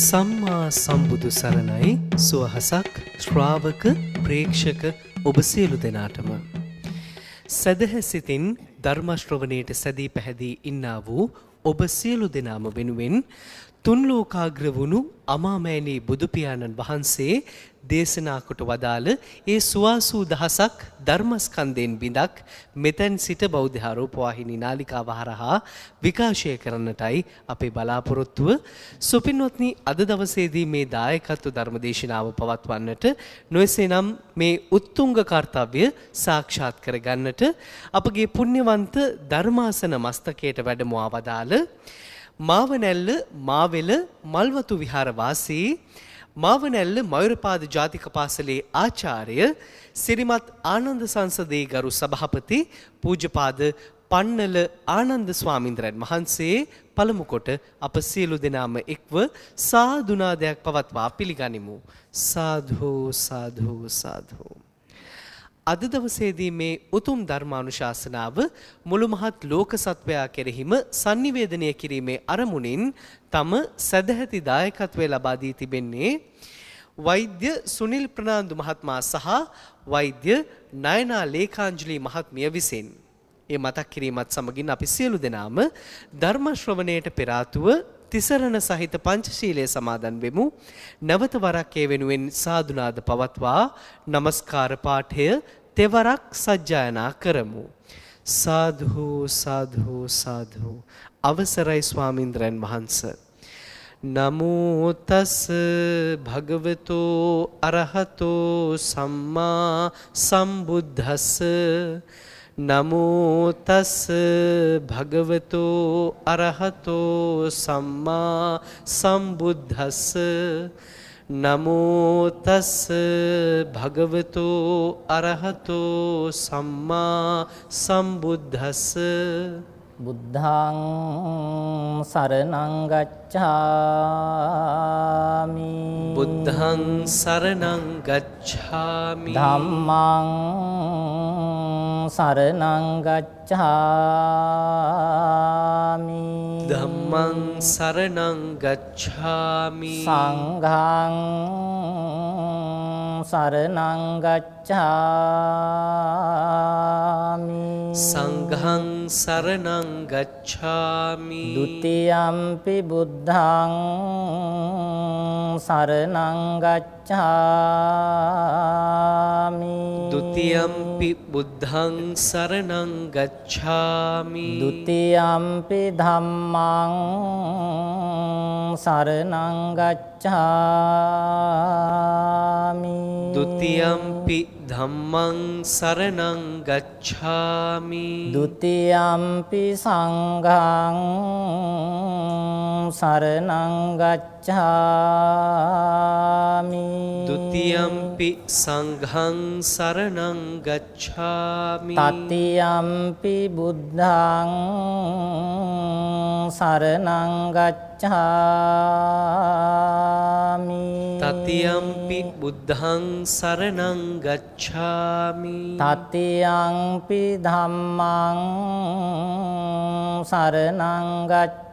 සම්මා සම්බුදු සරණයි. සුවහසක් ශ්‍රාවක ප්‍රේක්ෂක ඔබ සියලු දෙනාටම සදහැ සිතින් ධර්ම ශ්‍රවණයට සැදී පැහැදී ඉන්නා වූ ඔබ සියලු දෙනාම වෙනුවෙන් තුන් ලෝකාග්‍ර වුණු අමාමෑණී බුදු පියාණන් වහන්සේ දේශනා කොට වදාළ ඒ සුවාසූ දහසක් ධර්මස්කන්ධයෙන් බිඳක් මෙතෙන් සිට බෞද්ධ ආරෝපවාහිනී නාලිකාව හරහා විකාශය කරන්නටයි අපේ බලාපොරොත්තුව. සුපින්වත්නි, අද දවසේදී මේ දායකත්ව ධර්මදේශනාව පවත්වන්නට නොයසේනම් මේ උත්තුංග කාර්යය සාක්ෂාත් කරගන්නට අපගේ පුණ්‍යවන්ත ධර්මාසන මස්තකයට වැඩමවා වදාළ මාවනැල්ල මාවෙල මල්වතු විහාර වාසී මාවනැල්ල මයුරපාද ජාතික පාසලේ ආචාර්ය සිරිමත් ආනන්ද සංසදේ ගරු සභාපති පූජ්‍යපාද පන්නල ආනන්ද ස්වාමීන්ද්‍රයන් වහන්සේ පළමු කොට අප සියලු දෙනාම එක්ව සාදුනාදයක් පවත්වා පිළිගනිමු. සාධු සාධු සාධු. අද දවසේදී මේ උතුම් ධර්මානුශාසනාව මුළු මහත් ලෝක සත්වයා කෙරෙහිම sannivedanaya කිරීමේ අරමුණින් තම සදැහැති දායකත්වය ලබා දී තිබෙන්නේ වෛද්‍ය සුනිල් ප්‍රනාන්දු මහත්මයා සහ වෛද්‍ය නයනා ලේකාංජලි මහත්මිය විසින්. ඒ මතක් කිරීමත් සමගින් අපි සියලු දෙනාම ධර්ම ශ්‍රවණයට පෙර ආතුව තිසරණ සහිත පංචශීලයේ සමාදන් වෙමු. නැවත වරක් ඒ වෙනුවෙන් සාදුනාද පවත්වා නමස්කාර පාඨය තෙවරක් සජ්ජායනා කරමු. සාධු සාධු සාධු. අවසරයි ස්වාමීන්ද්‍රයන් වහන්සේ. නමෝ තස් භගවතෝ අරහතෝ සම්මා සම්බුද්දස්ස නමෝ තස් භගවතෝ අරහතෝ සම්මා සම්බුද්දස්ස නමෝ තස් භගවතෝ අරහතෝ සම්මා සම්බුද්දස්ස. බුද්ධං සරණං ගච්ඡාමි බුද්ධං සරණං ගච්ඡාමි ධම්මං සරණං ගච්ඡාමි ධම්මං සරණං ගච්ඡාමි සංඝං සරණං ගච්ඡාමි සංඝං සරණං ගච්ඡාමි ဒ ුතියම්පි බුද්ධං සරණං ගච්ඡාමි ဒ ුතියම්පි බුද්ධං සරණං ගච්ඡාමි ဒ ුතියම්පි ධම්මං සරණං ගච්ඡාමි ဒ ුතියම්පි ධම්මං සරණං ගච්ඡාමි ဒ ුතියම්පි සංඝං සරණං ගච්ඡාමි ဒ ුතියම්පි සංඝං සරණං ගච්ඡාමි තතියම්පි බුද්ධං සරණං ගච්ඡාමි තතියම්පි බුද්ධං සරණං ගච්ඡාමි තතියම්පි ධම්මං සරණං ගච්ඡාමි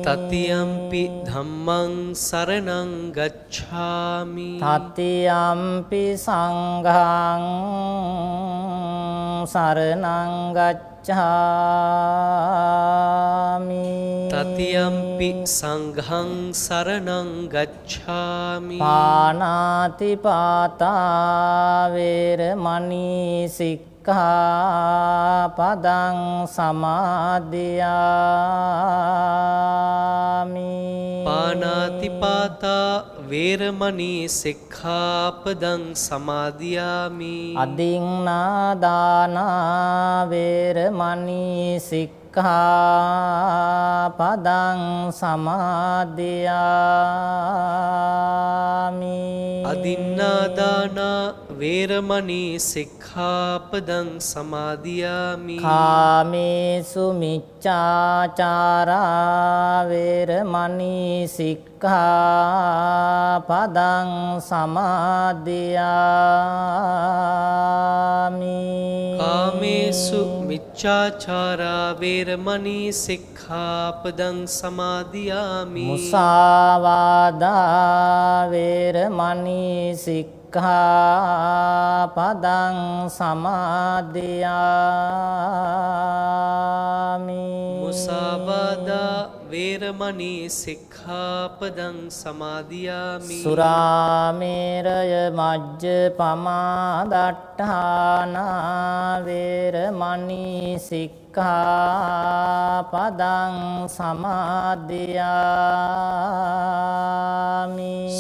තතියම්පි ධම්මං සරණං ගච්ඡාමි තතියම්පි සංඝං සරණං ගච්ඡාමි තතියම්පි සංඝං සරණං ගච්ඡාමි පානාති පාතා වේරමණී සික්ඛාපදං සමාදියාමි පානාති පාතා වේරමණී සික්ඛාපදං සමාදියාමි අදින්නාදානා වේරමණී සික්ඛාපදං සමාදියාමි අදින්නාදානා වේරමණී සික්ඛාපදං සමාදියාමි කාමේසු මිච්ඡාචාරා වේරමණී සික්ඛාපදං සමාදියාමි කාමේසු මිච්ඡාචාරා මිච්ඡාචාරා වේරමණී සික්ඛාපදං සමාදියාමි. මුසාවාදා වේරමණී සික්ඛාපදං සමාදියාමි. මුසාවාදා වේරමණී සික්ඛාපදං සමාදියාමි. සුරාමේරය මජ්ජපමා දට්ඨානා වේරමණී සික්ඛාපදං සමාදියාමි.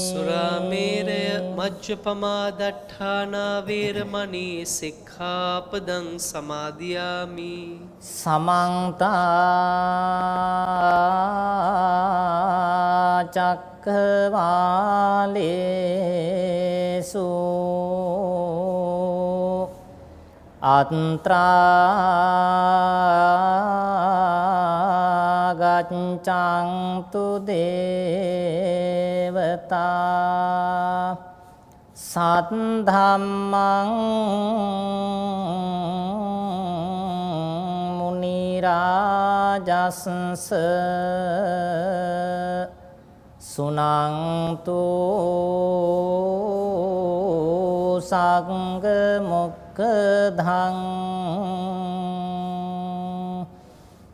සුරාමේරය මජ්ජපමා දට්ඨානා වේරමණී සික්ඛාපදං සමාදියාමි. සමන්ත චක්ඛවාලේසු අත්‍රා ගච්ඡන්තු දේවතා සද්ධම්මං මුනි රාජස්ස සුනන්තු සංඝ මොක්ඛදං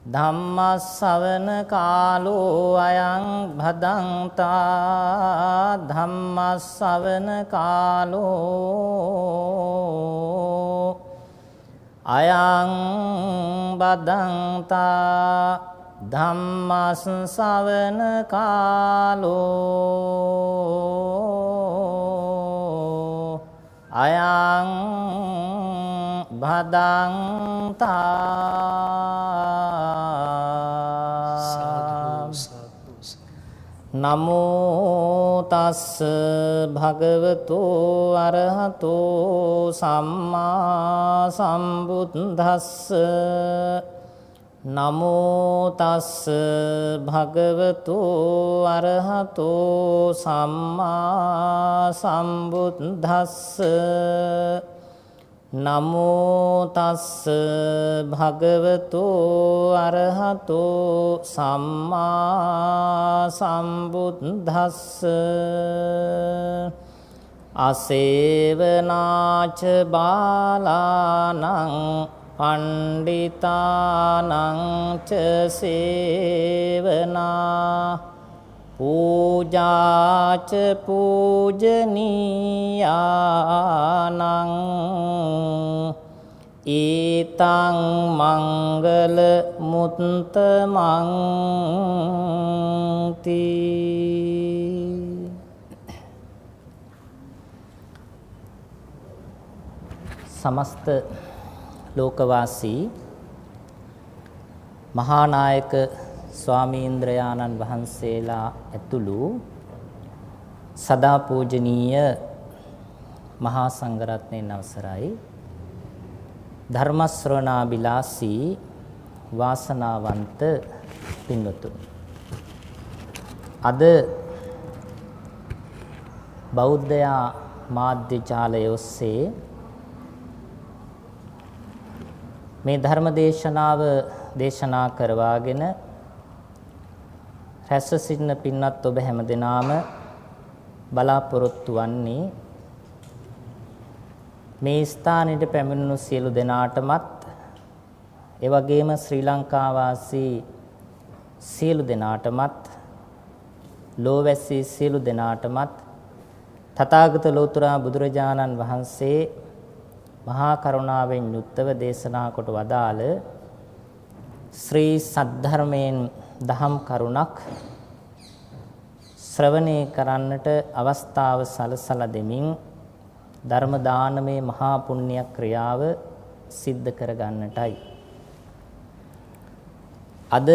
ධම්මස්සවන කාලෝ අයං භදංතා ධම්මස්සවන කාලෝ අයං බදංතා ධම්මස්සවන කාලෝ අයං භදංතා. නමෝ තස්ස භගවතු අරහතෝ සම්මා සම්බුද්දස්ස. නමෝ තස්ස භගවතු අරහතෝ සම්මා සම්බුද්දස්ස. නමෝ තස්ස භගවතු අරහතෝ සම්මා සම්බුද්දස්ස. අසේවනාච බාලානං පණ්ඩිතානං ච සේවනා පූජාච පූජනීයානං ඊතං මංගල මුත්තමං තී. සමස්ත ලෝකවාසී මහානායක ස්වාමීන්ද්‍රයාණන් වහන්සේලා ඇතුළු සදා පූජනීය මහා සංඝරත්නයන් අවසරයි. ධර්ම ශ්‍රවණාබිලාසී වාසනාවන්ත පින්වතුනි, අද බෞද්ධ මාධ්‍ය ජාලය ඔස්සේ මේ ධර්ම දේශනාව දේශනා කරවාගෙන රැස්ව සිටින පින්වත් ඔබ හැම දෙනාම බලාපොරොත්තු වන්නේ මේ ස්ථානෙට පැමිණුණු සියලු දෙනාටමත් ඒ වගේම ශ්‍රී ලංකා වාසී සියලු දෙනාටමත් ලෝවැසී සියලු දෙනාටමත් තථාගත ලෝතර බුදුරජාණන් වහන්සේ මහා කරුණාවෙන් යුක්තව දේශනා කොට වදාළ ශ්‍රී සද්ධර්මයෙන් දහම් කරුණක් ශ්‍රවණය කරන්නට අවස්ථාව සලසලා දෙමින් ධර්ම දානමේ මහා පුණ්‍ය ක්‍රියාව සිද්ධ කර ගන්නටයි. අද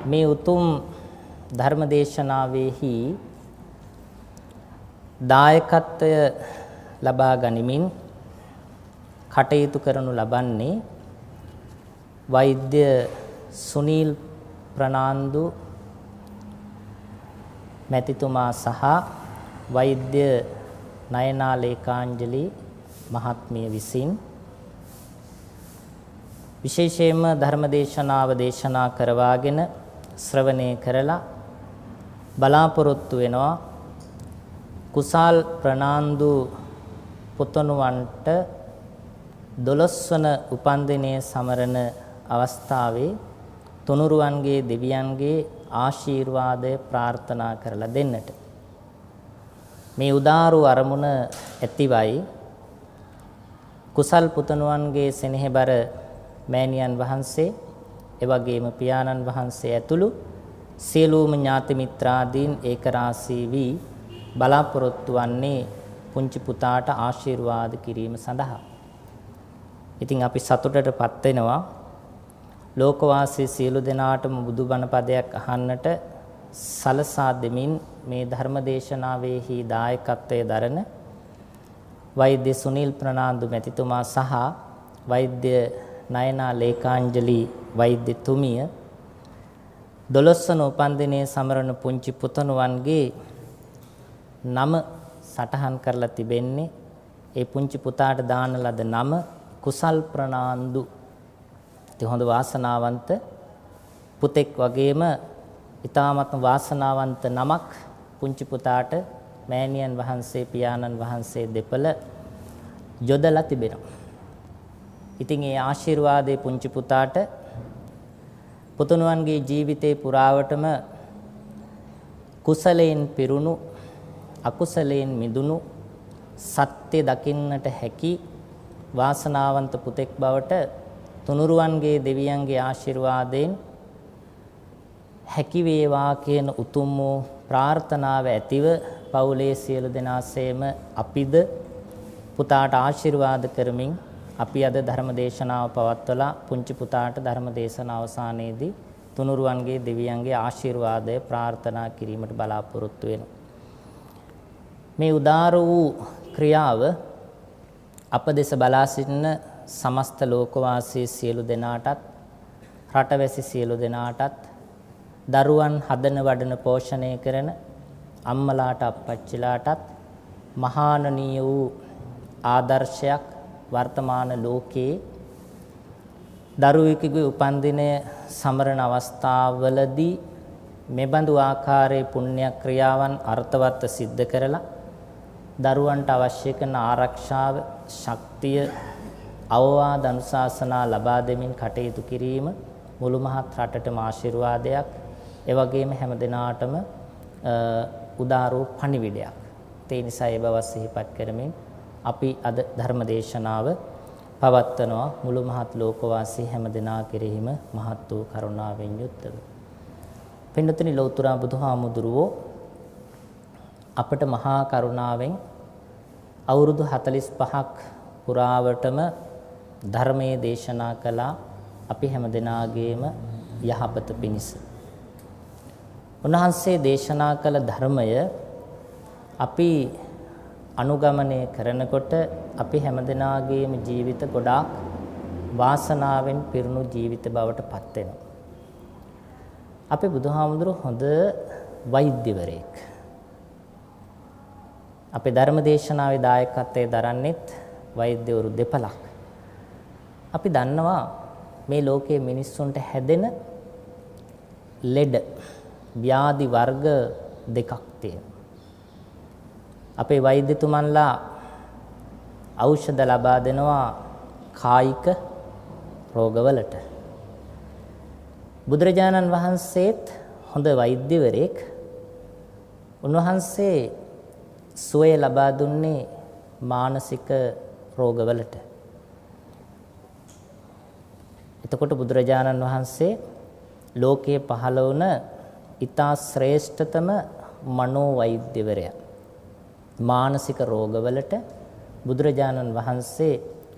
මේ උතුම් ධර්ම දේශනාවෙහි දායකත්වය ලබා ගනිමින් කටයුතු කරනු ලබන්නේ වෛද්‍ය සුනීල් ප්‍රනාන්දු මැතිතුමා සහ වෛද්‍ය නයනා ලේකාංජලි මහත්මිය විසින් විශේෂයෙන්ම ධර්මදේශනාව දේශනා කරවාගෙන ශ්‍රවණය කරලා බලාපොරොත්තු වෙනවා කුසල් ප්‍රනාන්දු පුතණුවන්ට 12 වන උපන්දිනයේ සමරන අවස්ථාවේ තුනුරුවන්ගේ දෙවියන්ගේ ආශිර්වාදය ප්‍රාර්ථනා කරලා දෙන්නට මේ උදාරු අරමුණ ඇතිවයි කුසල් පුතණුවන්ගේ සෙනෙහබර මෑණියන් වහන්සේ එවැගේම පියාණන් වහන්සේ ඇතුළු සියලුම ඥාති මිත්‍රාදීන් ඒකරාශී වී බලාපොරොත්තු වන්නේ පුංචි පුතාට ආශිර්වාද කිරීම සඳහා. ඉතින් අපි සතුටටපත් වෙනවා ලෝකවාසී සියලු දෙනාටම බුදුබණ පදයක් අහන්නට සලසා දෙමින් මේ ධර්ම දේශනාවෙහි දායකත්වයේ දරන වෛද්‍ය සුනිල් ප්‍රනාන්දු මැතිතුමා සහ වෛද්‍ය නයනා ලේකාංජලි වෛද්‍යතුමිය 12 වන උපන්දිනයේ සමරන පුංචි පුතණුවන්ගේ නම සටහන් කරලා තිබෙන්නේ ඒ පුංචි පුතාට දාන ලද නම කුසල් ප්‍රනාන්දු. ඉතින් හොඳ වාසනාවන්ත පුතෙක් වගේම ඊ타මත් වාසනාවන්ත නමක් පුංචි පුතාට මෑණියන් වහන්සේ පියාණන් වහන්සේ දෙපළ යොදලා තිබෙනවා. ඉතින් ඒ ආශිර්වාදයේ පුංචි පුතාට පුතුණුවන්ගේ ජීවිතේ පුරාවටම කුසලයෙන් පිරුණු අකුසලයෙන් මිදුණු සත්‍ය දකින්නට හැකි වාසනාවන්ත පුතෙක් බවට තුනුරුවන්ගේ දෙවියන්ගේ ආශිර්වාදයෙන් හැකි වේවා කියන උතුම් වූ ප්‍රාර්ථනාව ඇතිව පවුලේ සියලු දෙනාසේම අපිද පුතාට ආශිර්වාද කරමින් අපි අද ධර්ම දේශනාව පවත්වලා පුංචි පුතාට ධර්ම දේශන අවසානයේදී තුනුරුවන්ගේ දෙවියන්ගේ ආශිර්වාදය ප්‍රාර්ථනා කිරීමට බලාපොරොත්තු වෙනවා. මේ උදාර වූ ක්‍රියාව අප දෙස බලා සිටින සමස්ත ලෝකවාසී සියලු දෙනාටත් රටවැසි සියලු දෙනාටත් දරුවන් හදන වඩන පෝෂණය කරන අම්මලාට අප්පච්චිලාටත් මහානනීය වූ ආදර්ශයක් වර්තමාන ලෝකයේ දරුවෙකුගේ උපන්දිනය සමරන අවස්ථාවවලදී මෙබඳු ආකාරයේ පුණ්‍ය ක්‍රියාවන් අර්ථවත්ව සිද්ධ කරලා දරුවන්ට අවශ්‍ය කරන ආරක්ෂාව ශක්තිය අවවාද අනුශාසනා ලබා දෙමින් කටයුතු කිරීම මුළු මහත් රටටම ආශිර්වාදයක් ඒ වගේම හැම දිනාටම උදාරෝ පණිවිඩයක්. ඒ නිසා ඒ බව සිහිපත් කරමින් අපි අද ධර්ම දේශනාව පවත්වනවා මුළු මහත් ලෝකවාසී හැම දෙනා කෙරෙහිම මහත් වූ කරුණාවෙන් යුක්තව. පින්නතුනි ලෞතර බුදුහාමුදුරුවෝ අපට මහා කරුණාවෙන් අවුරුදු 45ක් පුරාවටම ධර්මයේ දේශනා කළා අපි හැම දෙනාගේම යහපත පිණිස. උන්වහන්සේ දේශනා කළ ධර්මය අපි අනුගමනය කරනකොට අපි හැමදෙනාගේම ජීවිත ගොඩාක් වාසනාවෙන් පිරුණු ජීවිත බවට පත් වෙනවා. අපේ බුදුහාමුදුරුවෝ හොඳ වෛද්‍යවරයෙක්. අපේ ධර්ම දේශනාවේ දායකත්වයේ දරන්නෙත් වෛද්‍යවරු දෙපළක්. අපි දන්නවා මේ ලෝකයේ මිනිස්සුන්ට හැදෙන ලෙඩ ව්‍යාධි වර්ග දෙකක් තියෙනවා. අපේ වෛද්‍යතුමන්ලා ඖෂධ ලබා දෙනවා කායික රෝගවලට. බුදුරජාණන් වහන්සේත් හොඳ වෛද්‍යවරයෙක්. උන්වහන්සේ සුවය ලබා දුන්නේ මානසික රෝගවලට. එතකොට බුදුරජාණන් වහන්සේ ලෝකයේ පහළ වුණ ඊතා ශ්‍රේෂ්ඨතම මනෝවෛද්‍යවරයා. මානසික රෝගවලට බුදුරජාණන් වහන්සේ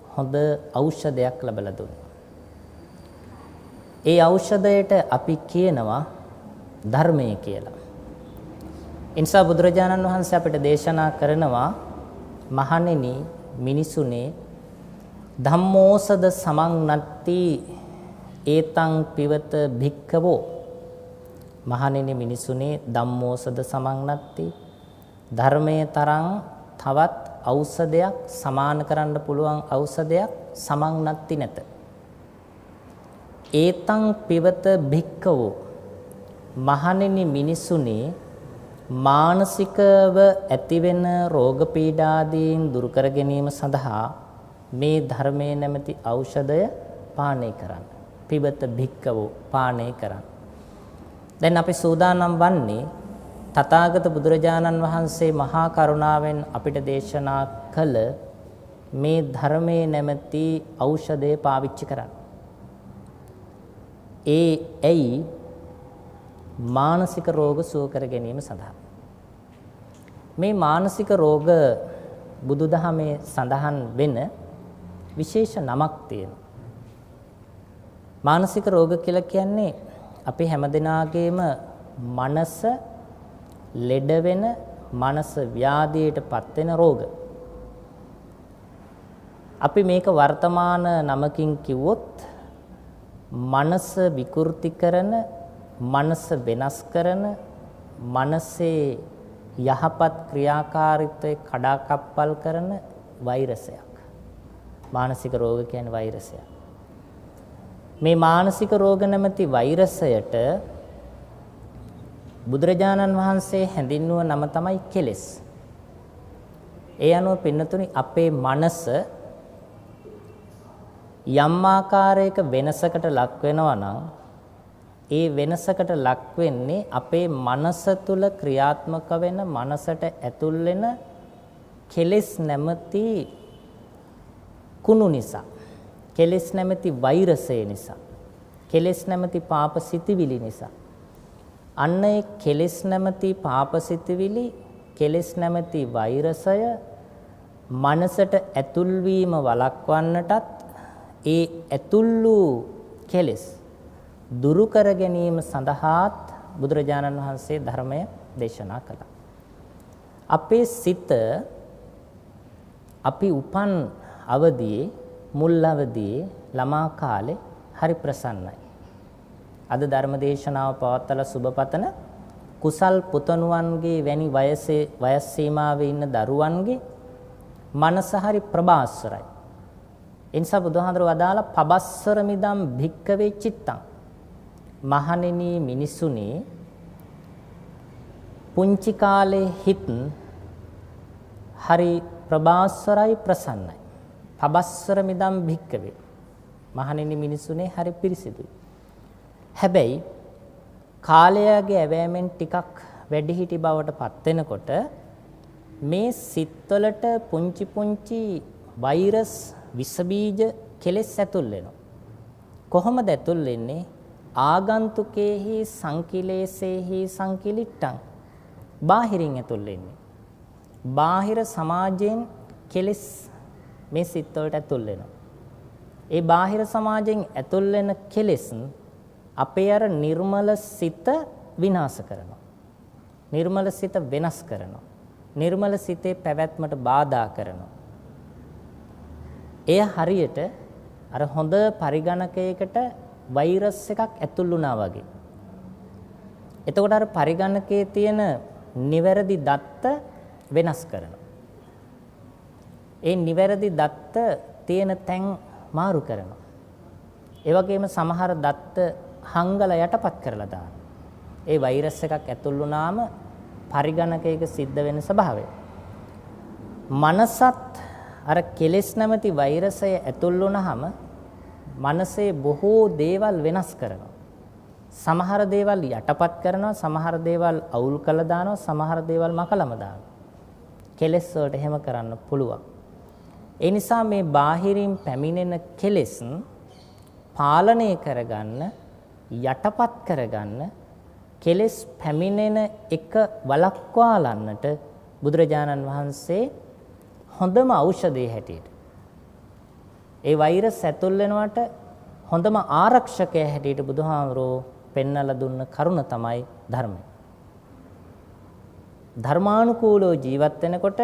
හොඳ ඖෂධයක් ලබලා දුන්නා. ඒ ඖෂධයට අපි කියනවා ධර්මය කියලා. එනිසා බුදුරජාණන් වහන්සේ අපිට දේශනා කරනවා මහණෙනි මිනිසුනේ ධම්මෝසද සමං ඒතං පිවත භික්ඛවෝ. මහණෙනි මිනිසුනේ ධම්මෝසද සමං ධර්මයේ තරම් තවත් ඖෂධයක් සමාන කරන්න පුළුවන් ඖෂධයක් සමන් නැති නැත. ඒතං පිවත භික්ඛවෝ මහණෙනි මිනිසුනි මානසිකව ඇතිවෙන රෝග පීඩාදීන් දුරු කර ගැනීම සඳහා මේ ධර්මයේ නැමැති ඖෂධය පානය කරන්න. පිබත භික්ඛවෝ පානය කරන්න. දැන් අපි සූදානම් වන්නේ තථාගත බුදුරජාණන් වහන්සේ මහා කරුණාවෙන් අපිට දේශනා කළ මේ ධර්මයේ නැමැති ඖෂධය පාවිච්චි කරන්න. ඇයි මානසික රෝග සුව කර ගැනීම සඳහා. මේ මානසික රෝග බුදුදහමේ සඳහන් වෙන විශේෂ නමක් තියෙනවා. මානසික රෝග කියලා කියන්නේ අපි හැමදෙනාගේම මනස ලෙඩ වෙන, මනස ව්‍යාධියටපත් වෙන රෝග. අපි මේක වර්තමාන නමකින් කිව්වොත් මනස විකෘති කරන, මනස වෙනස් කරන, මනසේ යහපත් ක්‍රියාකාරීත්වයේ කඩාකප්පල් කරන වෛරසයක්. මානසික රෝග කියන්නේ වෛරසයක්. මේ මානසික රෝග නැමැති වෛරසයට බුදුරජාණන් වහන්සේ හැඳින්වුව නම තමයි කෙලෙස්. ඒ අනුව පින්නතුනි අපේ මනස යම් ආකාරයක වෙනසකට ලක් වෙනවා නම් ඒ වෙනසකට ලක් වෙන්නේ අපේ මනස තුල ක්‍රියාත්මක වෙන, මනසට ඇතුල් වෙන කෙලෙස් නැමැති කුණු නිසා, කෙලෙස් නැමැති වෛරසය නිසා, කෙලෙස් නැමැති පාප සිතිවිලි නිසා. අන්න ඒ කෙලෙස් නැමැති පාප සිතිවිලි, කෙලෙස් නැමැති වෛරසය මනසට ඇතුල් වීම වළක්වන්නටත් ඒ ඇතුල් වූ කෙලෙස් දුරු කර ගැනීම සඳහාත් බුදුරජාණන් වහන්සේ ධර්මය දේශනා කළා. අපේ සිත අපි උපන් අවදියේ, මුල් අවදියේ, ළමා කාලේ හරි ප්‍රසන්නයි. අද ධර්ම දේශනාව පවත්වලා සුබපතන කුසල් පුතණුවන්ගේ වැනි වයස් සීමාවේ ඉන්න දරුවන්ගේ මනස හරි ප්‍රබාස්වරයි. එනිසා බුදුහාඳුර වදාළ පබස්සර මිදම් භික්කවේ චිත්තං. මහණෙනි මිනිසුනි පුංචි කාලේ හිත හරි ප්‍රබාස්වරයි, ප්‍රසන්නයි. පබස්සර මිදම් භික්කවේ. මහණෙනි මිනිසුනේ හරි පිරිසිදුයි. හැබැයි කාලයගේ ඇවෑමෙන් ටිකක් වැඩිහිටි බවට පත් වෙනකොට මේ සිත්වලට පුංචි පුංචි වෛරස්, විස බීජ, කෙලෙස් ඇතුල් වෙනවා. කොහොමද ඇතුල් වෙන්නේ? ආගන්තුකේහි සංකිලේසේහි සංකිලිට්ටං. බාහිරින් ඇතුල් වෙන්නේ. බාහිර සමාජයෙන් කෙලෙස් මේ සිත්වලට ඇතුල් වෙනවා. ඒ බාහිර සමාජයෙන් ඇතුල් වෙන කෙලෙස් අපේ අර නිර්මල සිත විනාශ කරනවා. නිර්මල සිත වෙනස් කරනවා. නිර්මල සිතේ පැවැත්මට බාධා කරනවා. එය හරියට අර හොඳ පරිගණකයකට වෛරස් එකක් ඇතුල් වුණා වගේ. එතකොට අර පරිගණකයේ තියෙන නිවැරදි දත්ත වෙනස් කරනවා. ඒ නිවැරදි දත්ත තියෙන තැන් මාරු කරනවා. ඒ වගේම සමහර දත්ත හංගල යටපත් කරලා දානවා. ඒ වෛරස් එකක් ඇතුල් වුණාම පරිගණකයක සිද්ධ වෙන ස්වභාවය. මනසත් අර කෙලෙස් නැමැති වෛරසය ඇතුල් වුණාම මනසේ බොහෝ දේවල් වෙනස් කරනවා. සමහර දේවල් යටපත් කරනවා, සමහර දේවල් අවුල් කළා දානවා, සමහර දේවල් මකලම දානවා. කෙලෙස් වලට එහෙම කරන්න පුළුවන්. ඒ නිසා මේ බාහිරින් පැමිණෙන කෙලෙස් පාලනය කරගන්න, යටපත් කරගන්න, කෙලෙස් පැමිණෙන එක වළක්වාලන්නට බුදුරජාණන් වහන්සේ හොඳම ඖෂධය හැටියට, ඒ වෛරස් ඇතුල් වෙනවට හොඳම ආරක්ෂකය හැටියට බුදුහාමුදුරෝ පෙන්වලා දුන්න කරුණ තමයි ධර්මය. ධර්මානුකූලව ජීවත් වෙනකොට,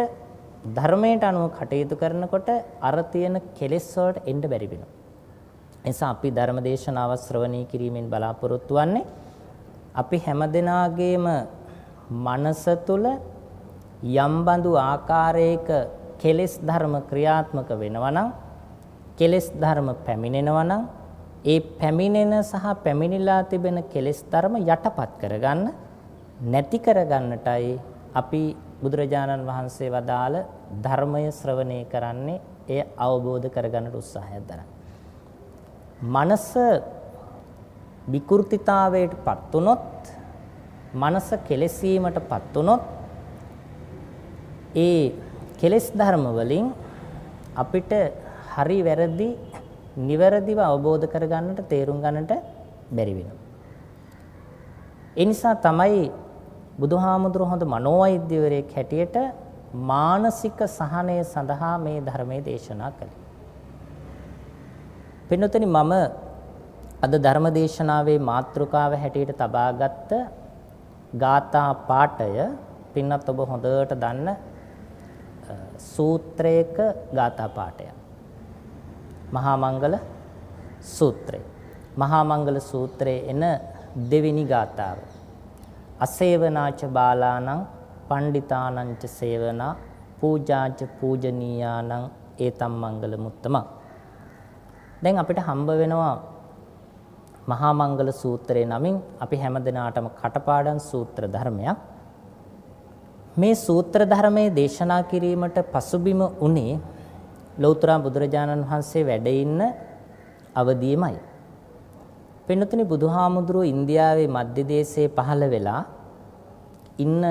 ධර්මයට අනුව කටයුතු කරනකොට අර තියෙන කෙලෙස් වලට එන්න බැරි වෙනවා. එනිසා අපි ධර්ම දේශනාව ශ්‍රවණය කිරීමෙන් බලාපොරොත්තු වෙන්නේ අපි හැමදෙනාගේම මනස තුල යම් බඳු ආකාරයක කෙලෙස් ධර්ම ක්‍රියාත්මක වෙනවා නම් කෙලෙස් ධර්ම පැමිණෙනවා නම් ඒ පැමිණෙන සහ පැමිණිලා තිබෙන කෙලෙස් ධර්ම යටපත් කරගන්න නැති කරගන්නටයි අපි බුදුරජාණන් වහන්සේ වදාළ ධර්මය ශ්‍රවණය කරන්නේ එය අවබෝධ කරගන්නට උත්සාහයක් දරන්නේ. මනස විකෘතිතාවයටපත් වුනොත් මනස කෙලෙසීමටපත් වුනොත් ඒ කෙලෙස් ධර්ම වලින් අපිට හරි වැරදි නිවැරදිව අවබෝධ කරගන්නට තේරුම් ගන්නට බැරි වෙනවා. ඒ නිසා තමයි බුදුහාමුදුරුවෝ හොඳ මනෝවෛද්‍යවරයෙක් හැටියට මානසික සහනය සඳහා මේ ධර්මයේ දේශනා කළේ. පින්නතනි මම අද ධර්ම දේශනාවේ මාතෘකාව හැටියට තබාගත් ගාථා පාඨය පින්නත් ඔබ හොඳට දන්න සූත්‍රයක ගාථා පාඨයක්. මහා මංගල සූත්‍රය. මහා මංගල සූත්‍රයේ එන දෙවෙනි ගාථාව. අසේවනාච බාලානං පණ්ඩිතානංච සේවනා පූජාච පූජනීයානං ඒතම් මංගල මුත්තම. දැන් අපිට හම්බ වෙනවා මහා මංගල සූත්‍රයේ නමින් අපි හැමදෙනාටම කටපාඩම් සූත්‍ර ධර්මයක්. මේ සූත්‍ර ධර්මයේ දේශනා කිරීමට පසුබිම උනේ ලෞතර බුදුරජාණන් වහන්සේ වැඩ ඉන්න අවදීමයි. පින්නතුනි බුදුහාමුදුරුවෝ ඉන්දියාවේ මධ්‍ය දේශයේ පහළ වෙලා ඉන්න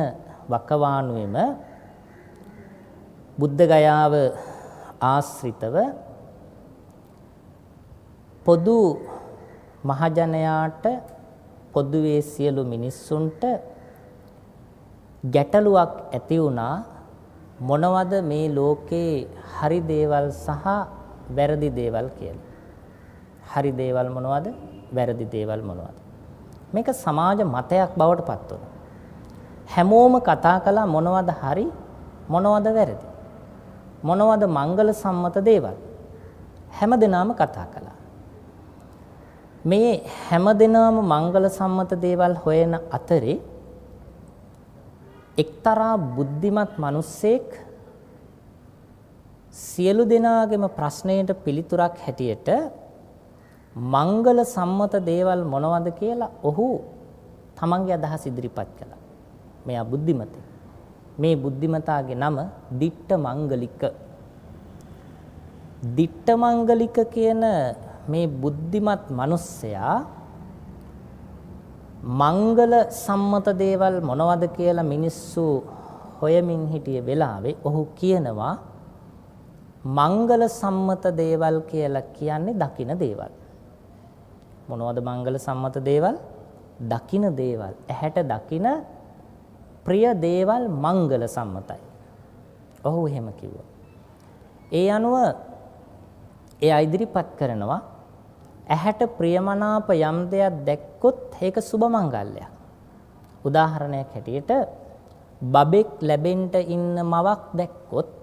වකවානුවේම බුද්ධ ගයාව ආශ්‍රිතව පොදු මහජනයාට පොදුවේ සියලු මිනිස්සුන්ට ගැටලුවක් ඇති වුණා මොනවද මේ ලෝකේ හරි දේවල් සහ වැරදි දේවල් කියලා. හරි දේවල් මොනවද? වැරදි දේවල් මොනවද? මේක සමාජ මතයක් බවට පත් වුණා. හැමෝම කතා කළා මොනවද හරි මොනවද වැරදි? මොනවද මංගල සම්මත දේවල්? හැමදෙනාම කතා කළා. මේ හැමදෙනාම මංගල සම්මත දේවල් හොයන අතරේ එක්තරා බුද්ධිමත් මිනිසෙක් සියලු දෙනාගේම ප්‍රශ්නයට පිළිතුරක් හැටියට මංගල සම්මත දේවල් මොනවද කියලා ඔහු තමන්ගේ අදහස් ඉදිරිපත් කළා. මෙයා බුද්ධිමතෙක්. මේ බුද්ධිමතාගේ නම දිට්ඨ මංගලික. දිට්ඨ මංගලික කියන මේ බුද්ධිමත් මිනිස්සයා මංගල සම්මත දේවල් මොනවද කියලා මිනිස්සු හොයමින් හිටිය වෙලාවේ ඔහු කියනවා මංගල සම්මත දේවල් කියලා කියන්නේ දකින දේවල්. මොනවද මංගල සම්මත දේවල්? දකින දේවල්. ඇහැට දකින ප්‍රිය දේවල් මංගල සම්මතයි. ඔහු එහෙම කිව්වා. ඒ අනුව එයා ඉදිරිපත් කරනවා ඇහැට ප්‍රියමනාප යම් දෙයක් දැක්කොත් ඒක සුබ මංගල්‍යයක්. උදාහරණයක් හැටියට බබෙක් ලැබෙන්න ඉන්න මවක් දැක්කොත්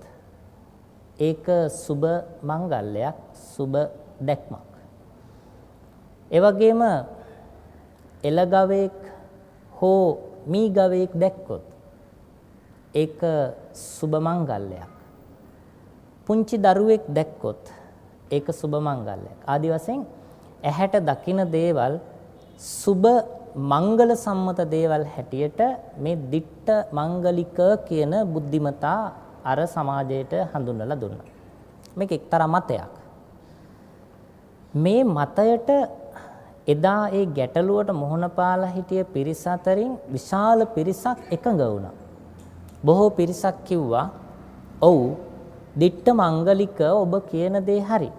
ඒක සුබ මංගල්‍යයක්, සුබ දැක්මක්. ඒ වගේම එළගවයෙක් හෝ මී ගවයෙක් දැක්කොත් ඒක සුබ මංගල්‍යයක්. පුංචි දරුවෙක් දැක්කොත් ඒක සුබ මංගල්‍යයක්. ආදි වශයෙන් ඇහැට දකින දේවල් සුබ මංගල සම්මත දේවල් හැටියට මේ දිට්ඨ මංගලික කියන බුද්ධිමතා අර සමාජයට හඳුන්වලා දුන්නා. මේක එක්තරා මතයක්. මේ මතයට එදා ඒ ගැටලුවට මුහුණ පාලා හිටිය පිරිස අතරින් විශාල පිරිසක් එකඟ වුණා. බොහෝ පිරිසක් කිව්වා ඔව් දිට්ඨ මංගලික ඔබ කියන දේ හරි.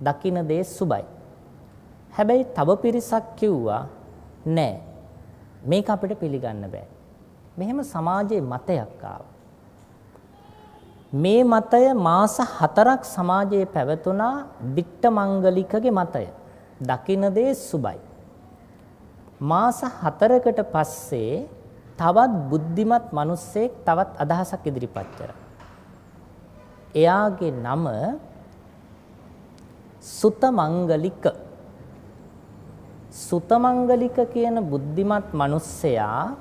දකින දේ සුබයි. හැබැයි තව පිරිසක් කිව්වා නෑ මේක අපිට පිළිගන්න බෑ. මෙහෙම සමාජයේ මතයක් ආවා. මේ මතය මාස 4ක් සමාජයේ පැවතුණා දිට්ඨ මංගලිකගේ මතය. දකින දේ සුබයි. මාස 4කට පස්සේ තවත් බුද්ධිමත් මිනිස්සෙක් තවත් අදහසක් ඉදිරිපත් කරා. එයාගේ නම සුතමංගලික. සුතමංගලික කියන බුද්ධිමත් මිනිස්සයා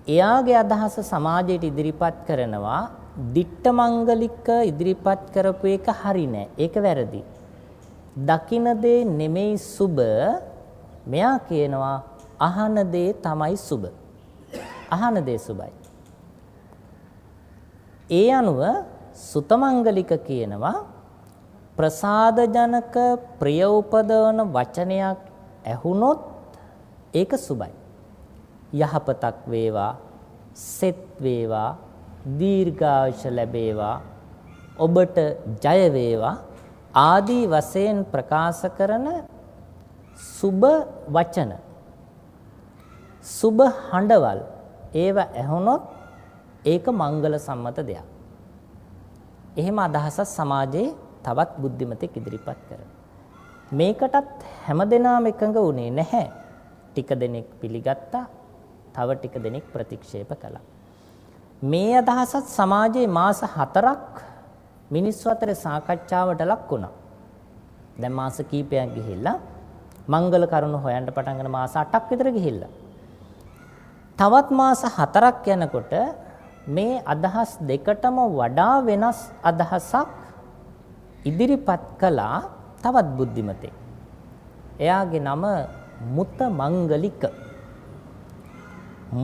එයාගේ අදහස සමාජයට ඉදිරිපත් කරනවා දිට්ඨ මංගලික ඉදිරිපත් කරපු එක හරි නෑ. ඒක වැරදි. දකින දේ නෙමෙයි සුබ. මෙයා කියනවා අහන දේ තමයි සුබ. අහන දේ සුබයි. ඒ අනුව සුතමංගලික කියනවා ප්‍රසාදජනක ප්‍රිය උපදවන වචනයක් ඇහුනොත් ඒක සුබයි. යහපතක් වේවා, සෙත් වේවා, දීර්ඝායුෂ ලැබේවා, ඔබට ජය වේවා ආදී වශයෙන් ප්‍රකාශ කරන සුබ වචන, සුබ හඬවල් ඒව ඇහුනොත් ඒක මංගල සම්මත දෙයක්. එහෙම අදහසක් සමාජයේ තවත් බුද්ධිමතෙක් ඉදිරිපත් කරනවා. මේකටත් හැමදෙනාම එකඟ වුණේ නැහැ. ටික දෙනෙක් පිළිගත්තා, තව ටික දෙනෙක් ප්‍රතික්ෂේප කළා. මේ අදහසත් සමාජයේ මාස 4ක් මිනිස්සු අතර සාකච්ඡාවට ලක් වුණා. දැන් මාස කීපයක් ගිහිල්ලා මංගල කරුණු හොයන්න පටන් ගන්න මාස 8ක් විතර ගිහිල්ලා. තවත් මාස 4ක් යනකොට මේ අදහස් දෙකටම වඩා වෙනස් අදහසක් ඉදිරිපත් කළා තවත් බුද්ධිමතෙක්. එයාගේ නම මුත මංගලික.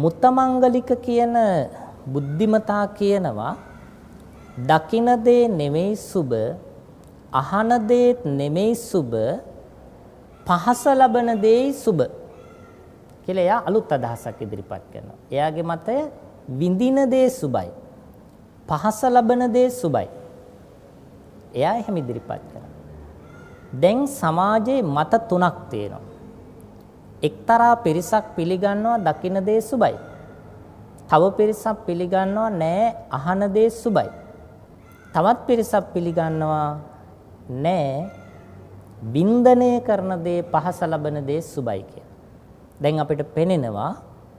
මුත මංගලික කියන බුද්ධිමතා කියනවා දකින දේ නෙමෙයි සුබ, අහන දේත් නෙමෙයි සුබ, පහස ලබන දේයි සුබ කියලා එයා අලුත් අදහසක් ඉදිරිපත් කරනවා. එයාගේ මතය විඳින දේ සුබයි, පහස ලබන දේ සුබයි. එයා එහෙම ඉදිරිපත් කරනවා. දැන් සමාජයේ මත තුනක් තියෙනවා. එක්තරා පිරිසක් පිළිගන්නවා දකින දේ සුබයි. තව පිරිසක් පිළිගන්නවා නෑ අහන දේ සුබයි. තවත් පිරිසක් පිළිගන්නවා නෑ වින්දනය කරන දේ පහස ලබන දේ සුබයි කියලා. දැන් අපිට පෙනෙනවා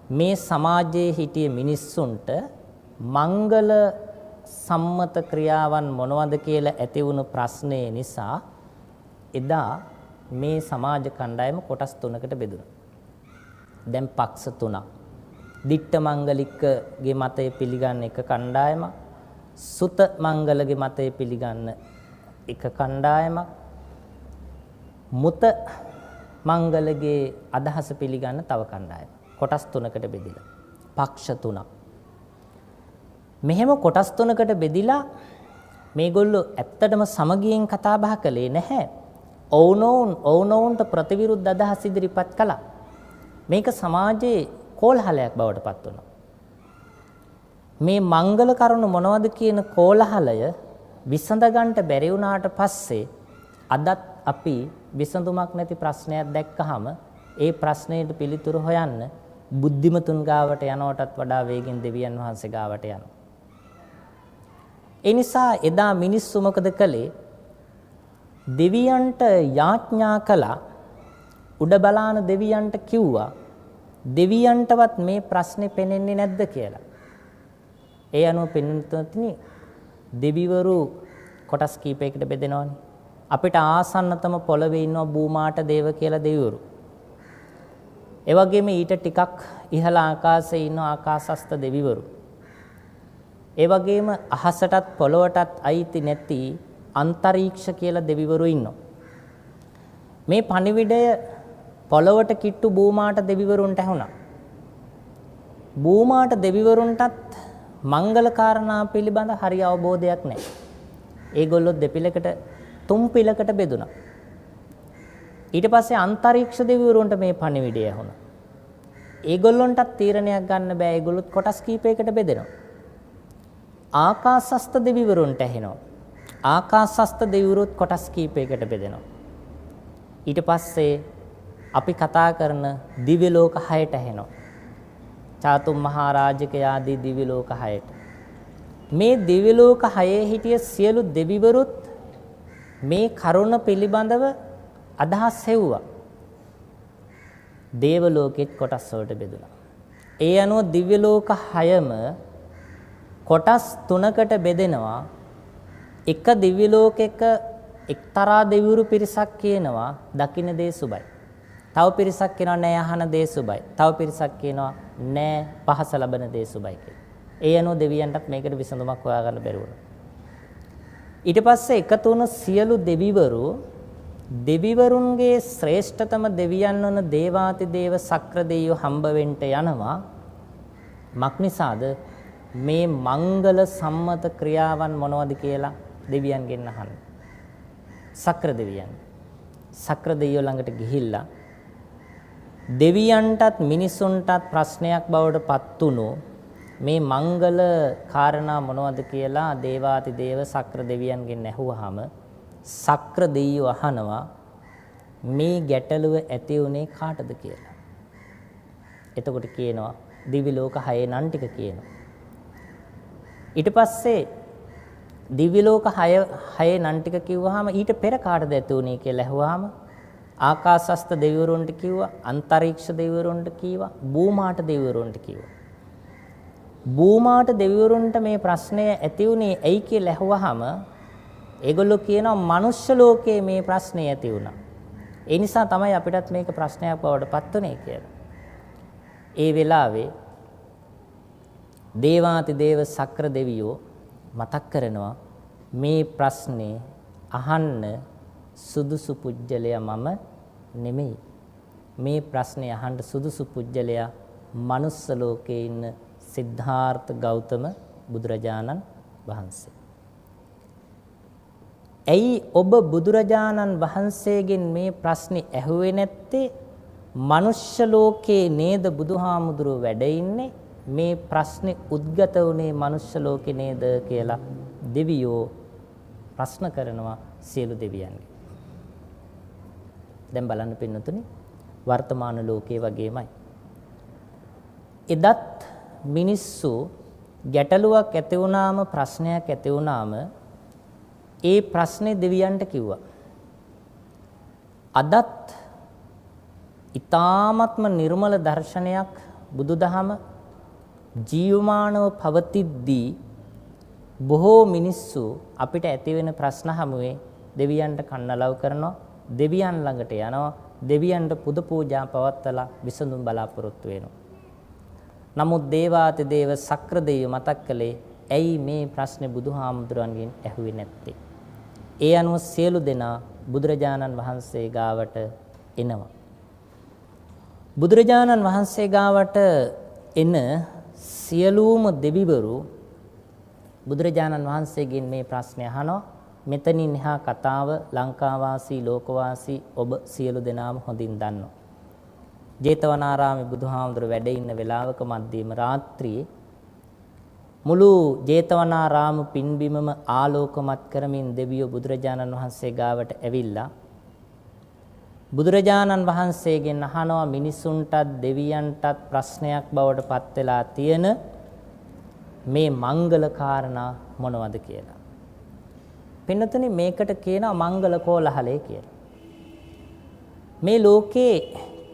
මේ සමාජයේ හිටිය මිනිස්සුන්ට මංගල සම්මත ක්‍රියාවන් මොනවද කියලා ඇති වුණු ප්‍රශ්නේ නිසා එදා මේ සමාජ කණ්ඩායම කොටස් තුනකට බෙදුණා. දැන් පක්ෂ තුනක්. දිට්ඨ මංගලිකගේ මතය පිළිගන්න එක කණ්ඩායමක්, සුත මංගලගේ මතය පිළිගන්න එක කණ්ඩායමක්, මුත මංගලගේ අදහස පිළිගන්න තව කණ්ඩායමක්. කොටස් තුනකට බෙදිලා. පක්ෂ තුනක්. මෙහෙම කොටස් තුනකට බෙදිලා මේගොල්ලෝ ඇත්තටම සමගියෙන් කතා බහ කළේ නැහැ. ඔවුනොවුන්ට ප්‍රතිවිරුද්ධ අදහස් ඉදිරිපත් කළා. මේක සමාජයේ කෝලහලයක් බවට පත් වුණා. මේ මංගල කරුණු මොනවද කියන කෝලහලය විසඳ ගන්නට බැරි වුණාට පස්සේ අදත් අපි විසඳුමක් නැති ප්‍රශ්නයක් දැක්කහම ඒ ප්‍රශ්නයට පිළිතුරු හොයන්න බුද්ධිමතුන් ගාවට යනවටත් වඩා වේගෙන් දෙවියන් වහන්සේ ගාවට යනවා. ඒ නිසා එදා මිනිස්සු මොකද කළේ? දෙවියන්ට යාඥා කළා. උඩ බලාන දෙවියන්ට කිව්වා දෙවියන්ටවත් මේ ප්‍රශ්නේ පෙනෙන්නේ නැද්ද කියලා. ඒ අනුව පෙනුනොත්නි දෙවිවරු කොටස් කීපයකට බෙදෙනවානේ. අපිට ආසන්නතම පොළවේ ඉන්නවා භූමාට දේව කියලා දෙවිවරු. ඒ වගේම ඊට ටිකක් ඉහළ ආකාශයේ ඉන්න ආකාශස්ත දෙවිවරු. ඒ වගේම අහසටත් පොළොවටත් අයිති නැති අන්තරීක්ෂ කියලා දෙවිවරු ඉන්නවා. මේ පණිවිඩය පොළොවට කිට්ටු භූමාට දෙවිවරුන්ට ඇහුණා. භූමාට දෙවිවරුන්ටත් මංගල කාරණා පිළිබඳ හරි අවබෝධයක් නැහැ. ඒගොල්ලෝ දෙපිලකට තුන් පිලකට බෙදුණා. ඊට පස්සේ අන්තරීක්ෂ දෙවිවරුන්ට මේ පණිවිඩය ඇහුණා. ඒගොල්ලොන්ටත් තීරණයක් ගන්න බෑ. ඒගොල්ලොත් කොටස් කීපයකට බෙදෙනවා. ආකාශස්ත දෙවිවරුන්ට ඇහෙනවා. ආකාශස්ත දෙවිවරුත් කොටස් කීපයකට බෙදෙනවා. ඊට පස්සේ අපි කතා කරන දිව්‍ය ලෝක 6ට ඇහෙනවා. චාතුම් මහරජක ආදී දිව්‍ය ලෝක 6ට. මේ දිව්‍ය ලෝක 6 හිටිය සියලු දෙවිවරුත් මේ කරුණ පිළිබඳව අදහස් හෙව්වා. දේව ලෝකෙත් කොටස් වලට බෙදුණා. ඒ අනුව දිව්‍ය ලෝක 6ම කොටස් 3කට බෙදෙනවා. එක දිව්‍ය ලෝකයක එක්තරා දෙවිවරු පිරිසක් කියනවා දකින්න දේ සුබයි. තව පිරිසක් කියනවා නෑ අහන දේ සුබයි. තව පිරිසක් කියනවා නෑ පහස ලබන දේ සුබයි කියලා. ඒ අනුව දෙවියන්ටත් මේකට විසඳුමක් හොයාගන්න බැරි වුණා. ඊට පස්සේ එකතු වුණ සියලු දෙවිවරු දෙවිවරුන්ගේ ශ්‍රේෂ්ඨතම දෙවියන් වන දේවාති දේව සක්‍ර දෙවියෝ හම්බ වෙන්න යනවා. මක්නිසාද මේ මංගල සම්මත ක්‍රියාවන් මොනවද කියලා දෙවියන්ගෙන් අහන්න. සක්‍ර දෙවියන්. සක්‍ර දෙවියෝ ළඟට ගිහිල්ලා දෙවියන්ටත් මිනිසුන්ටත් ප්‍රශ්නයක් බවට පත් වුණු මේ මංගල කාරණා මොනවද කියලා දේවාති දේව සක්‍ර දෙවියන්ගෙන් ඇහුවාම සක්‍ර දෙවියෝ අහනවා මේ ගැටලුව ඇති උනේ කාටද කියලා. එතකොට කියනවා දිවි ලෝක 6 නම් ටික කියනවා. ඊට පස්සේ දිව්‍ය ලෝක 6 නම් ටික කිව්වහම ඊට පෙර කාටද ඇති උනේ කියලා ඇහුවාම ආකාශස්ත දෙවිවරුන්ට කිව්වා, අන්තරීක්ෂ දෙවිවරුන්ට කිව්වා, භූමාට දෙවිවරුන්ට කිව්වා. භූමාට දෙවිවරුන්ට මේ ප්‍රශ්නය ඇති උනේ ඇයි කියලා ඇහුවාම ඒගොල්ලෝ කියනවා මනුෂ්‍ය ලෝකයේ මේ ප්‍රශ්නේ ඇති වුණා. ඒ නිසා තමයි අපිටත් මේක ප්‍රශ්නයක් බවට පත් වුනේ කියලා. ඒ වෙලාවේ දේවාති දේව සක්‍ර දෙවියෝ මතක් කරනවා මේ ප්‍රශ්නේ අහන්න සුදුසු පුජ්‍යලයා මම නෙමෙයි. මේ ප්‍රශ්නේ අහන්න සුදුසු පුජ්‍යලයා මනුස්ස ලෝකයේ ඉන්න සිද්ධාර්ථ ගෞතම බුදුරජාණන් වහන්සේ. ඇයි ඔබ බුදුරජාණන් වහන්සේගෙන් මේ ප්‍රශ්නේ ඇහුවේ නැත්තේ? මනුෂ්‍ය ලෝකේ නේද බුදුහාමුදුරුවෝ වැඩ ඉන්නේ? මේ ප්‍රශ්නේ උද්ගත වුණේ මනුෂ්‍ය ලෝකේ නේද කියලා දෙවියෝ ප්‍රශ්න කරනවා සියලු දෙවියන්ගේ. දැන් බලන්න පින්නතුනි වර්තමාන ලෝකයේ වගේමයි. එදත් මිනිස්සු ගැටලුවක් ඇති වුණාම ප්‍රශ්නයක් ඇති වුණාම ඒ ප්‍රශ්නේ දෙවියන්ට කිව්වා. අදත් ඊ타ත්ම නිර්මල දර්ශනයක් බුදුදහම ජීවමානව පවතිද්දී බොහෝ මිනිස්සු අපිට ඇති වෙන ප්‍රශ්න හමුවේ දෙවියන්ට කන්නලව් කරනවා, දෙවියන් ළඟට යනවා, දෙවියන්ට පුද පූජා පවත්වලා විසඳුම් බලාපොරොත්තු වෙනවා. නමුත් දේවාති දේව සක්‍ර දෙවියෝ මතක් කළේ ඇයි මේ ප්‍රශ්නේ බුදුහාමුදුරන්ගෙන් ඇහුවේ නැත්තේ? ඒ අනුව සියලු දෙනා බුදුරජාණන් වහන්සේ ගාවට එනවා. බුදුරජාණන් වහන්සේ ගාවට එන සියලුම දෙවිවරු බුදුරජාණන් වහන්සේගෙන් මේ ප්‍රශ්නය අහනවා. මෙතනින් එහා කතාව ලංකාවාසී ලෝකවාසී ඔබ සියලු දෙනාම හොඳින් දන්නවා. ජේතවනාරාමේ බුදුහාමුදුරුවෝ වැඩ ඉන්න වෙලාවක මධ්‍යම රාත්‍රියේ මුළු ජේතවනාරාම පින්බිමම ආලෝකමත් කරමින් දෙවියෝ බුදුරජාණන් වහන්සේ ගාවට ඇවිල්ලා බුදුරජාණන් වහන්සේගෙන් අහනවා මිනිසුන්ටත් දෙවියන්ටත් ප්‍රශ්නයක් බවට පත් වෙලා තියෙන මේ මංගල කාරණා මොනවද කියලා. පින්නතුනි මේකට කියනවා මංගල කෝලහලය කියලා. මේ ලෝකේ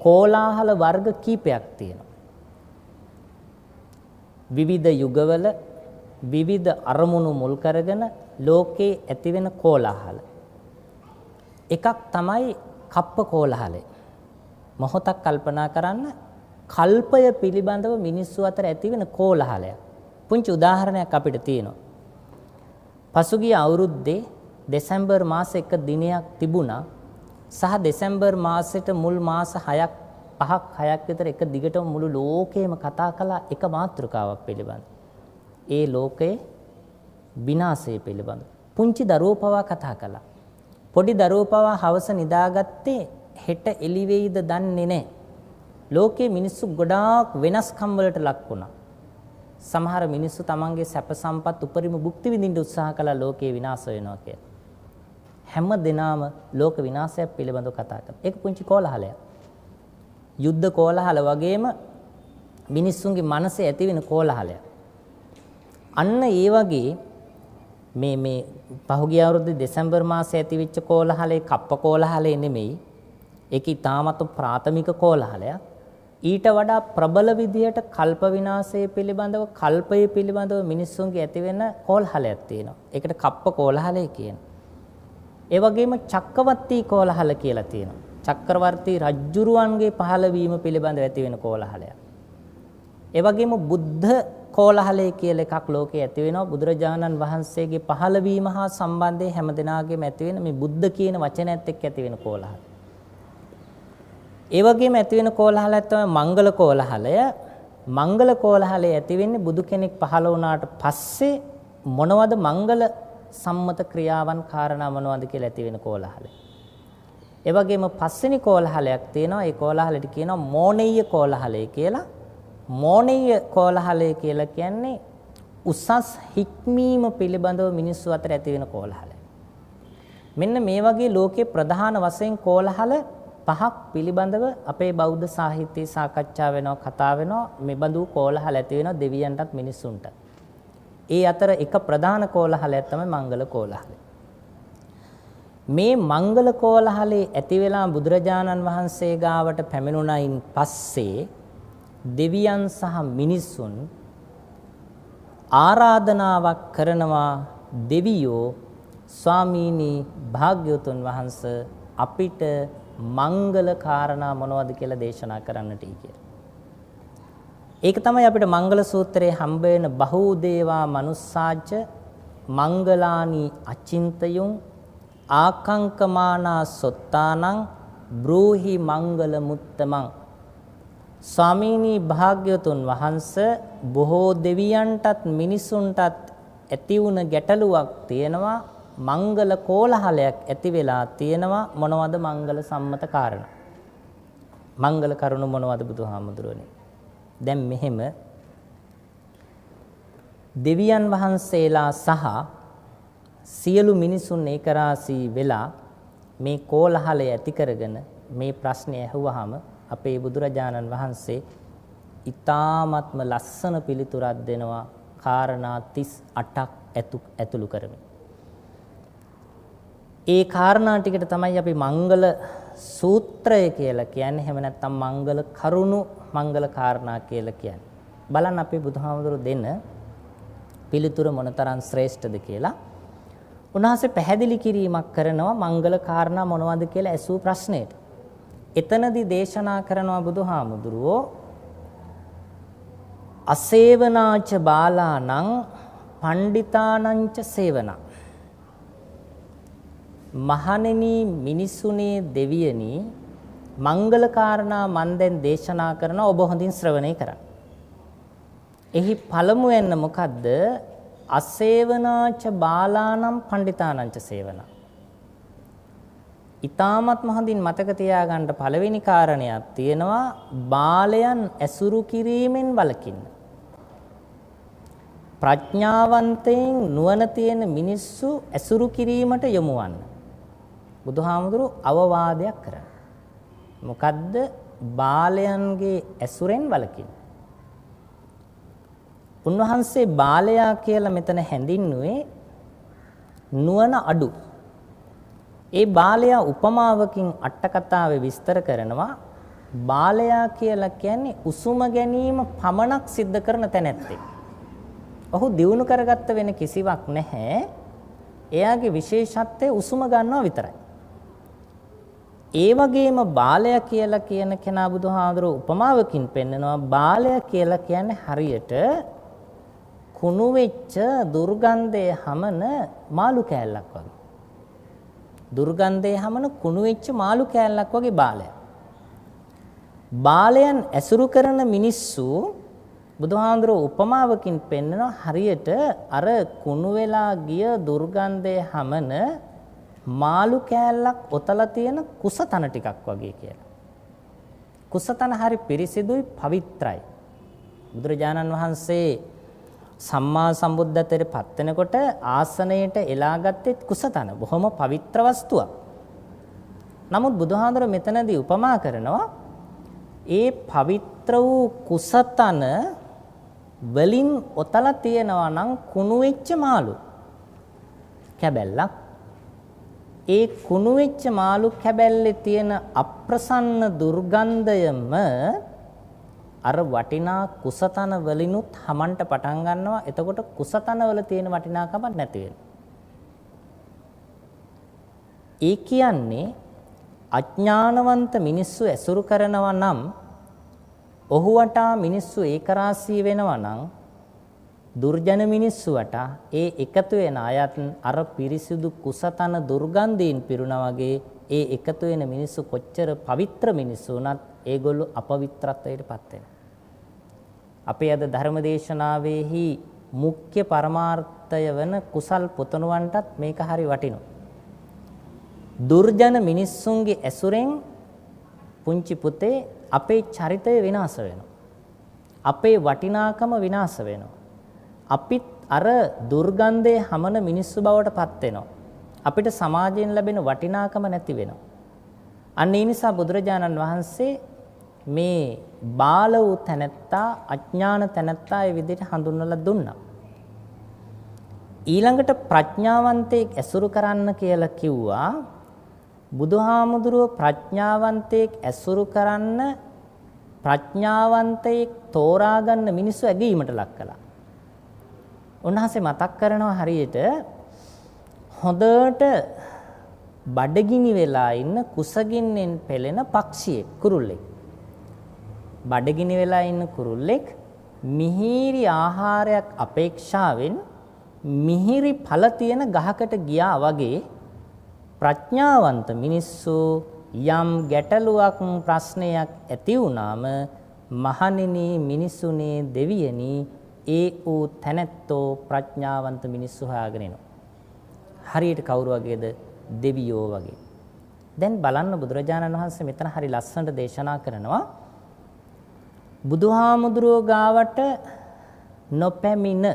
කෝලාහල වර්ග කීපයක් තියෙනවා. විවිධ යුගවල විවිධ අරමුණු මුල් කරගෙන ලෝකේ ඇතිවෙන කෝලාහල. එකක් තමයි කප්ප කෝලාහලය. මොහොතක් කල්පනා කරන්න කල්පය පිළිබඳව මිනිස්සු අතර ඇතිවෙන කෝලාහලයක්. පුංචි උදාහරණයක් අපිට තියෙනවා. පසුගිය අවුරුද්දේ දෙසැම්බර් මාසේ 1 දිනයක් තිබුණා සහ දෙසැම්බර් මාසෙට මුල් මාස 5ක් විතර එක දිගටම මුළු ලෝකෙම කතා කළා එක මාතෘකාවක් පිළිබඳ. ඒ ලෝකයේ විනාශය පිළිබඳ. පුංචි දරුවෝ පවා කතා කළා. පොඩි දරුවෝ පවා හවස නිදාගත්තේ හෙට එළි වෙයිද දන්නේ නැහැ. ලෝකයේ මිනිස්සු ගොඩාක් වෙනස්කම් වලට ලක් වුණා. සමහර මිනිස්සු තමන්ගේ සැප සම්පත් උපරිම භුක්ති විඳින්න උත්සාහ කළා ලෝකේ විනාශ වෙනවා කියලා. හැම දිනම ලෝක විනාශයක් පිළිබඳව කතා කරා. ඒක පුංචි කෝලහලයක්. යුද්ධ කෝලහල වගේම මිනිස්සුන්ගේ මනසේ ඇතිවෙන කෝලහලයක්. අන්න ඒ වගේ මේ පහුගිය අවුරුද්දේ දෙසැම්බර් මාසයේ ඇතිවෙච්ච කෝලහලේ කප්ප කෝලහලේ නෙමෙයි. ඒක ඊටාමත් ප්‍රාථමික කෝලහලයක්. ඊට වඩා ප්‍රබල විදියට කල්ප විනාශය පිළිබඳව කල්පය පිළිබඳව මිනිස්සුන්ගේ ඇතිවෙන කෝලහලයක් තියෙනවා. ඒකට කප්ප කෝලහලය කියනවා. ඒ වගේම චක්කවර්ති කෝලහල කියලා තියෙනවා. චක්‍රවර්ති රජුරුවන්ගේ පහළවීම පිළිබඳව ඇතිවෙන කෝලහලයක්. ඒ වගේම බුද්ධ කෝලහලය කියලා එකක් ලෝකේ ඇති වෙනවා. බුදුරජාණන් වහන්සේගේ පහළ වීම හා සම්බන්ධයෙන් හැමදෙනාගේම ඇති වෙන මේ බුද්ධ කියන වචනයත් එක්ක ඇති වෙන කෝලහල. ඒ වගේම ඇති වෙන කෝලහලයක් තමයි මංගල කෝලහලය. මංගල කෝලහලය ඇති වෙන්නේ බුදු කෙනෙක් පහළ වුණාට පස්සේ මොනවද මංගල සම්මත ක්‍රියාවන් කාරණා මොනවද කියලා ඇති වෙන කෝලහලය. ඒ වගේම පස්වෙනි කෝලහලයක් තියෙනවා. ඒ කෝලහලෙට කියනවා මෝනෙය්‍ය කෝලහලය කියලා. මෝනෙය්‍ය කෝලහලය කියලා කියන්නේ උසස් හික්මීම පිළිබඳව මිනිස්සු අතර ඇති වෙන කෝලහලය. මෙන්න මේ වගේ ලෝකේ ප්‍රධාන වශයෙන් කෝලහල පහක් පිළිබඳව අපේ බෞද්ධ සාහිත්‍යයේ සාකච්ඡා වෙනවා, කතා වෙනවා. මේ බඳු කෝලහල ඇති වෙනවා දෙවියන්ටත් මිනිසුන්ටත්. ඒ අතර එක ප්‍රධාන කෝලහලයක් තමයි මංගල කෝලහලය. මේ මංගල කෝලහලේ ඇති වෙලා බුදුරජාණන් වහන්සේ ගාවට පැමිණුණයින් පස්සේ දෙවියන් සහ මිනිසුන් ආරාධනාවක් කරනවා දෙවියෝ ස්වාමීනි භාග්‍යවතුන් වහන්සේ අපිට මංගල කාරණා මොනවද කියලා දේශනා කරන්නට කියලා. ඒක තමයි අපිට මංගල සූත්‍රයේ හම්බ වෙන බහූදේවා මනුස්සාජ්ජ මංගලානි අචින්තයුං ආකංකමානා සොත්තානං බ්‍රූහි මංගල මුත්තමං. ස්වාමීනි භාග්‍යවතුන් වහන්සේ බොහෝ දෙවියන්ටත් මිනිසුන්ටත් ඇති වුණ ගැටලුවක් තියෙනවා. මංගල කෝලහලයක් ඇති වෙලා තියෙනවා. මොනවද මංගල සම්මත කාරණා? මංගල කරුණු මොනවද බුදුහාමුදුරනේ? දැන් මෙහෙම දෙවියන් වහන්සේලා සහ සියලු මිනිසුන් ඒකරාසී වෙලා මේ කෝලහලය ඇති කරගෙන මේ ප්‍රශ්නේ ඇහුවාම අපේ බුදුරජාණන් වහන්සේ ඊ타ත්ම ලස්සන පිළිතුරක් දෙනවා කාරණා 38ක් ඇතුළු කරමින්. ඒ කාරණා ටිකට තමයි අපි මංගල සූත්‍රය කියලා කියන්නේ. එහෙම නැත්නම් මංගල කරුණු මංගල කාරණා කියලා කියන්නේ. බලන්න අපේ බුදුහාමුදුරු දෙන පිළිතුර මොනතරම් ශ්‍රේෂ්ඨද කියලා. උන්වහන්සේ පැහැදිලි කිරීමක් කරනවා මංගල කාරණා මොනවද කියලා ඇසූ ප්‍රශ්නෙට. එතනදී දේශනා කරනවා බුදුහාමුදුරුවෝ අසේවනාච බාලානං පණ්ඩිතානංච සේවනා. මහණෙනි මිනිසුනේ දෙවියනි මංගල කාරණා මන් දැන් දේශනා කරන ඔබ හොඳින් ශ්‍රවණය කරන්න. එහි පළමුවෙන්න මොකද්ද? අසේවනාච බාලානම් පණ්ඩිතානංච සේවනා. ඊ타මත්ම හොඳින් මතක තියාගන්න පළවෙනි කාරණයක් තියෙනවා බාලයන් ඇසුරු කිරීමෙන් වළකින්න. ප්‍රඥාවන්තයින් නුවණ තියෙන මිනිස්සු ඇසුරු කිරීමට යොමු වන්න. බුදුහාමුදුරු අවවාදයක් කරා. මොකද්ද? බාලයන්ගේ ඇසුරෙන් වළකින්න. උන්වහන්සේ බාලයා කියලා මෙතන හැඳින්නුවේ නුවණ අඩු. ඒ බාලයා උපමාවකින් අට කතාවේ විස්තර කරනවා. බාලයා කියලා කියන්නේ උසුම ගැනීම පමණක් සිද්ධ කරන තැනැත්තෙක්. ඔහු දියුණු කරගත්ත වෙන කිසිවක් නැහැ. එයාගේ විශේෂත්වය උසුම ගන්නවා විතරයි. ඒ වගේම බාලයා කියලා කියන කෙනා බුදුහාඳුරෝ උපමාවකින් පෙන්නනවා බාලයා කියලා කියන්නේ හරියට කුණු වෙච්ච දුර්ගන්ධයේ හමන මාළු කෑල්ලක් වගේ. දුර්ගන්ධයේ හමන කුණු වෙච්ච මාළු කෑල්ලක් වගේ බාලයා. බාලයන් ඇසුරු කරන මිනිස්සු බුදුහාඳුරෝ උපමාවකින් පෙන්නනවා හරියට අර කුණු වෙලා ගිය දුර්ගන්ධයේ හමන මාළු කෑල්ලක් ඔතලා තියෙන කුසතන ටිකක් වගේ කියලා. කුසතන හරි පිරිසිදුයි පවිත්‍රායි. බුදුරජාණන් වහන්සේ සම්මා සම්බුද්ධත්වයට පත් වෙනකොට ආසනයට එලාගත්තේ කුසතන. බොහොම පවිත්‍ර වස්තුවක්. නමුත් බුදුහාඳුර මෙතනදී උපමා කරනවා ඒ පවිත්‍ර වූ කුසතන වලින් ඔතලා තියෙනවා නම් කුණු වෙච්ච මාළු කැබැල්ලක්. ඒ කුණු වෙච්ච මාළු කැබැල්ලේ තියෙන අප්‍රසන්න දුර්ගන්ධයම අර වටිනා කුසතන වලිනුත් හමන්ට පටන් ගන්නවා. එතකොට කුසතන වල තියෙන වටිනාකමක් නැති වෙනවා. ඒ කියන්නේ අඥානවන්ත මිනිස්සු ඇසුරු කරනවා නම් ඔහු වටා මිනිස්සු ඒකරාශී වෙනවා නම් දුර්ජන මිනිස්සුවට ඒ එකතු වෙන අයත් අර පිරිසිදු කුසතන දුර්ගන්ධයෙන් පිරුණා වගේ ඒ එකතු වෙන මිනිස්සු කොච්චර පවිත්‍ර මිනිස්සු වුණත් ඒගොල්ලෝ අපවිත්‍රත්වයටපත් වෙනවා. අපේ අද ධර්මදේශනාවේහි මුඛ්‍ය පරමාර්ථය වෙන කුසල් පුතණුවන්ටත් මේක හරි වටිනවා. දුර්ජන මිනිස්සුන්ගේ ඇසුරෙන් පුංචි පුතේ අපේ චරිතය විනාශ වෙනවා. අපේ වටිනාකම විනාශ වෙනවා. අපිත් අර දුර්ගන්ධයේ හමන මිනිස්සු බවට පත් වෙනවා. අපිට සමාජයෙන් ලැබෙන වටිනාකම නැති වෙනවා. අන්න ඒ නිසා බුදුරජාණන් වහන්සේ මේ බාල වූ තැනැත්තා අඥාන තැනැත්තා ඒ විදිහට හඳුන්වලා දුන්නා. ඊළඟට ප්‍රඥාවන්තයෙක් ඇසුරු කරන්න කියලා කිව්වා. බුදුහාමුදුරුව ප්‍රඥාවන්තයෙක් ඇසුරු කරන්න ප්‍රඥාවන්තයෙක් තෝරා ගන්න මිනිස්සු ඇගීමට ලක් කළා. උන්වහන්සේ මතක් කරනවා හරියට හොඳට බඩගිනි වෙලා ඉන්න කුසගින්නෙන් පෙළෙන පක්ෂියෙක් කුරුල්ලෙක්. බඩගිනි වෙලා ඉන්න කුරුල්ලෙක් මිහිරි ආහාරයක් අපේක්ෂාවෙන් මිහිරි ඵල තියෙන ගහකට ගියා වගේ ප්‍රඥාවන්ත මිනිස්සු යම් ගැටලුවක් ප්‍රශ්නයක් ඇති වුණාම මහණෙනි මිනිසුනේ දෙවියනි ඒ ඌ තැනැත්තෝ ප්‍රඥාවන්ත මිනිස්සු හොයාගෙන එනවා. හරියට කවුරු වගේද? දෙවියෝ වගේ. දැන් බලන්න බුදුරජාණන් වහන්සේ මෙතන හරි ලස්සනට දේශනා කරනවා. බුදුහාමුදුරුවෝ ගාවට නොපැමිණ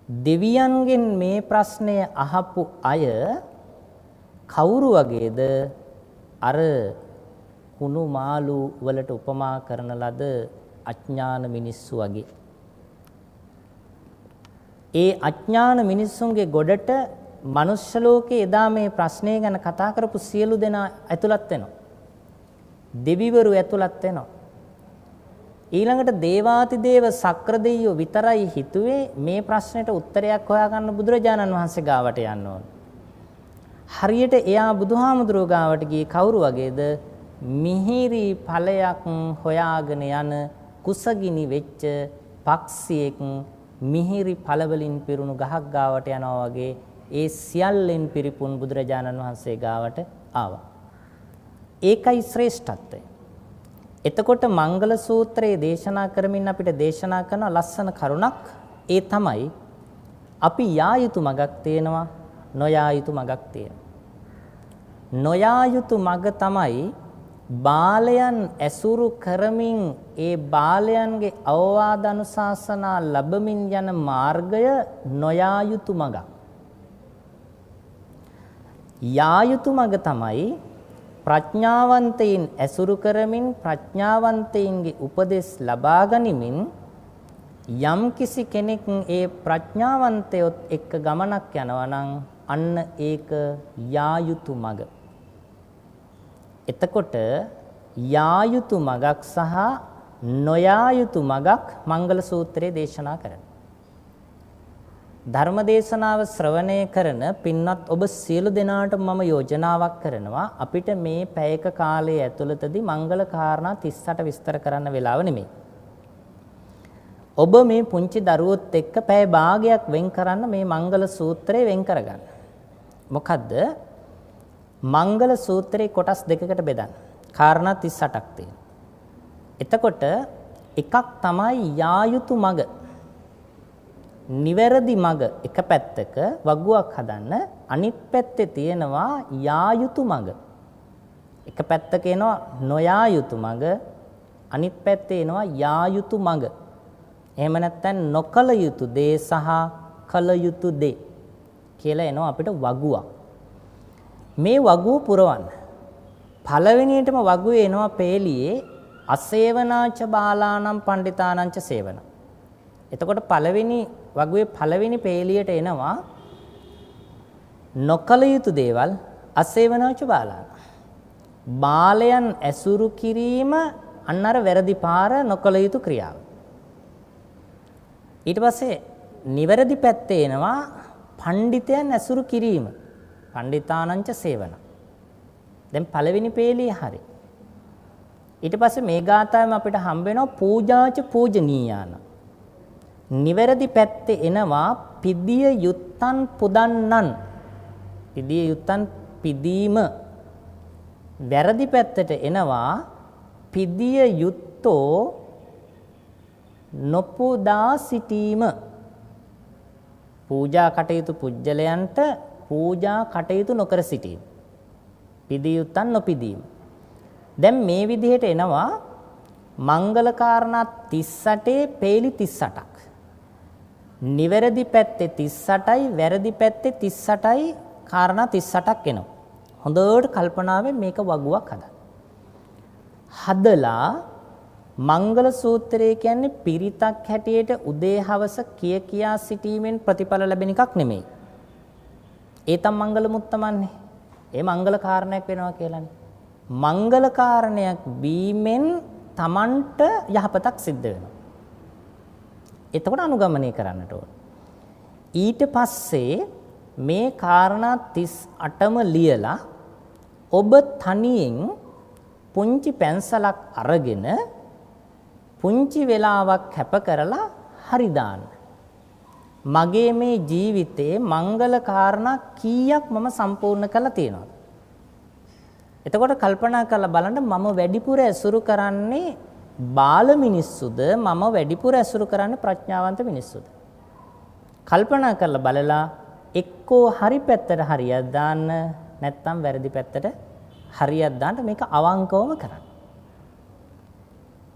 දෙවියන්ගෙන් මේ ප්‍රශ්නය අහපු අය කවුරු වගේද? අර කුණු මාළු වලට උපමා කරන ලද අඥාන මිනිස්සු වගේ. ඒ අඥාන මිනිස්සුන්ගේ ගොඩට මනුෂ්‍ය ලෝකේ එදා මේ ප්‍රශ්නය ගැන කතා කරපු සියලු දෙනා ඇතුළත් වෙනවා. දෙවිවරු ඇතුළත් වෙනවා. ඊළඟට දේවාතිදේව සක්‍ර දෙවියෝ විතරයි හිතුවේ මේ ප්‍රශ්නෙට උත්තරයක් හොයාගන්න බුදුරජාණන් වහන්සේ ගාවට යන්න ඕන. හරියට එයා බුදුහාමුදුරුවෝ ගාවට ගියේ කවුරු වගේද? මිහිරි ඵලයක් හොයාගෙන යන කුසගිනි වෙච්ච පක්ෂියෙක් මිහිරි ඵල වලින් පිරුණු ගහක් ගාවට යනවා වගේ ඒ සියල්ලෙන් පිරිපුන් බුදුරජාණන් වහන්සේ ගාවට ආවා. ඒකයි ශ්‍රේෂ්ඨත්වය. එතකොට මංගල සූත්‍රයේ දේශනා කරමින් අපිට දේශනා කරන ලස්සන කරුණක් ඒ තමයි අපි යා යුතු මගක් තියෙනවා නොයා යුතු මගක් තියෙනවා. නොයා යුතු මග තමයි බාලයන් ඇසුරු කරමින් ඒ බාලයන්ගේ අවවාද අනුශාසනා ලැබමින් යන මාර්ගය නොයා යුතු මගක්. යා යුතු මග තමයි ප්‍රඥාවන්තයින් ඇසුරු කරමින් ප්‍රඥාවන්තයින්ගේ උපදෙස් ලබා ගනිමින් යම් කිසි කෙනෙක් ඒ ප්‍රඥාවන්තයොත් එක්ක ගමනක් යනවා නම් අන්න ඒක යා යුතු මග. එතකොට යා යුතු මගක් සහ නොයා යුතු මගක් මංගල සූත්‍රයේ දේශනා කරනවා. ධර්ම දේශනාව ශ්‍රවණය කරන පින්වත් ඔබ සියලු දෙනාට මම යෝජනාවක් කරනවා අපිට මේ පැයක කාලය ඇතුළතදී මංගල කාරණා 38 විස්තර කරන්න වෙලාව නෙමෙයි. ඔබ මේ පුංචි දරුවොත් එක්ක පැය භාගයක් වෙන් කරන්න මේ මංගල සූත්‍රය වෙන් කරගන්න. මොකද්ද? මංගල සූත්‍රයේ කොටස් දෙකකට බෙදන්න. කාරණා 38ක් තියෙනවා. එතකොට එකක් තමයි යා යුතු මග. නිවැරදි මග එක පැත්තක වගුවක් හදන්න, අනිත් පැත්තේ තියෙනවා යා යුතු මග. එක පැත්තක එනවා නොයා යුතු මග, අනිත් පැත්තේ එනවා යා යුතු මග. එහෙම නැත්නම් නොකල යුතු දේ සහ කල යුතු දේ කියලා එනවා අපිට වගුවක්. මේ වගුව පුරවන්න. පළවෙනියටම වගුවේ එනවා පේලියේ අසේවනාච බාලානම් පණ්ඩිතානංච සේවන. එතකොට පළවෙනි වගුවේ පළවෙනි පේලියට එනවා නොකල යුතු දේවල් අසේවනාච බාලාන. බාලයන් ඇසුරු කිරීම අන්න අර වැරදි පාර නොකල යුතු ක්‍රියාව. ඊට පස්සේ නිවැරදි පැත්තේ එනවා පණ්ඩිතයන් ඇසුරු කිරීම. පණ්ඩිතානංච සේවන. දැන් පළවෙනි පේලිය හරි. ඊට පස්සේ මේ ගාථාවෙම අපිට හම්බ වෙනවා පූජාච පූජනීයාන. නිවැරදි පැත්තේ එනවා පිදිය යුත්තන් පුදන්නන්. පිදිය යුත්තන් පිදීම. වැරදි පැත්තට එනවා පිදිය යුත්තෝ නොපුදා සිටීම. පූජා කටයුතු පුජ්‍යලයන්ට පූජා කටයුතු නොකර සිටීම. පිදිය යුත්තන් නොපිදීම. දැන් මේ විදිහට එනවා මංගල කාරණා 38 පේලි 38ක්. නිවැරදි පැත්තේ 38යි වැරදි පැත්තේ 38යි කාරණා 38ක් එනවා. හොඳට කල්පනාවෙන් මේක වගුවක් හදන්න. හදලා මංගල සූත්‍රය කියන්නේ පිරිතක් හැටියට උදේ හවස කියා සිටීමෙන් ප්‍රතිඵල ලැබෙන එකක් නෙමෙයි. ඒ තම මංගල මුත්තමන්නේ. ඒ මංගල කාරණයක් වෙනවා කියලානේ. මංගල කාරණයක් වීමෙන් තමන්ට යහපතක් සිද්ධ වෙනවා. එතකොට අනුගමනය කරන්නට ඕන. ඊට පස්සේ මේ කාරණා 38ම ලියලා ඔබ තනියෙන් පුංචි පැන්සලක් අරගෙන පුංචි වෙලාවක් කැප කරලා හරි දාන්න. මගේ මේ ජීවිතේ මංගල කාරණා කීයක් මම සම්පූර්ණ කරලා තියෙනවද? එතකොට කල්පනා කරලා බලන්න මම වැඩිපුර ඇසුරු කරන්නේ බාල මිනිස්සුද මම වැඩිපුර ඇසුරු කරන්නේ ප්‍රඥාවන්ත මිනිස්සුද? කල්පනා කරලා බලලා එක්කෝ හරි පැත්තට හරියක් දාන්න නැත්නම් වැරදි පැත්තට හරියක් දාන්න මේක අවංකවම කරන්න.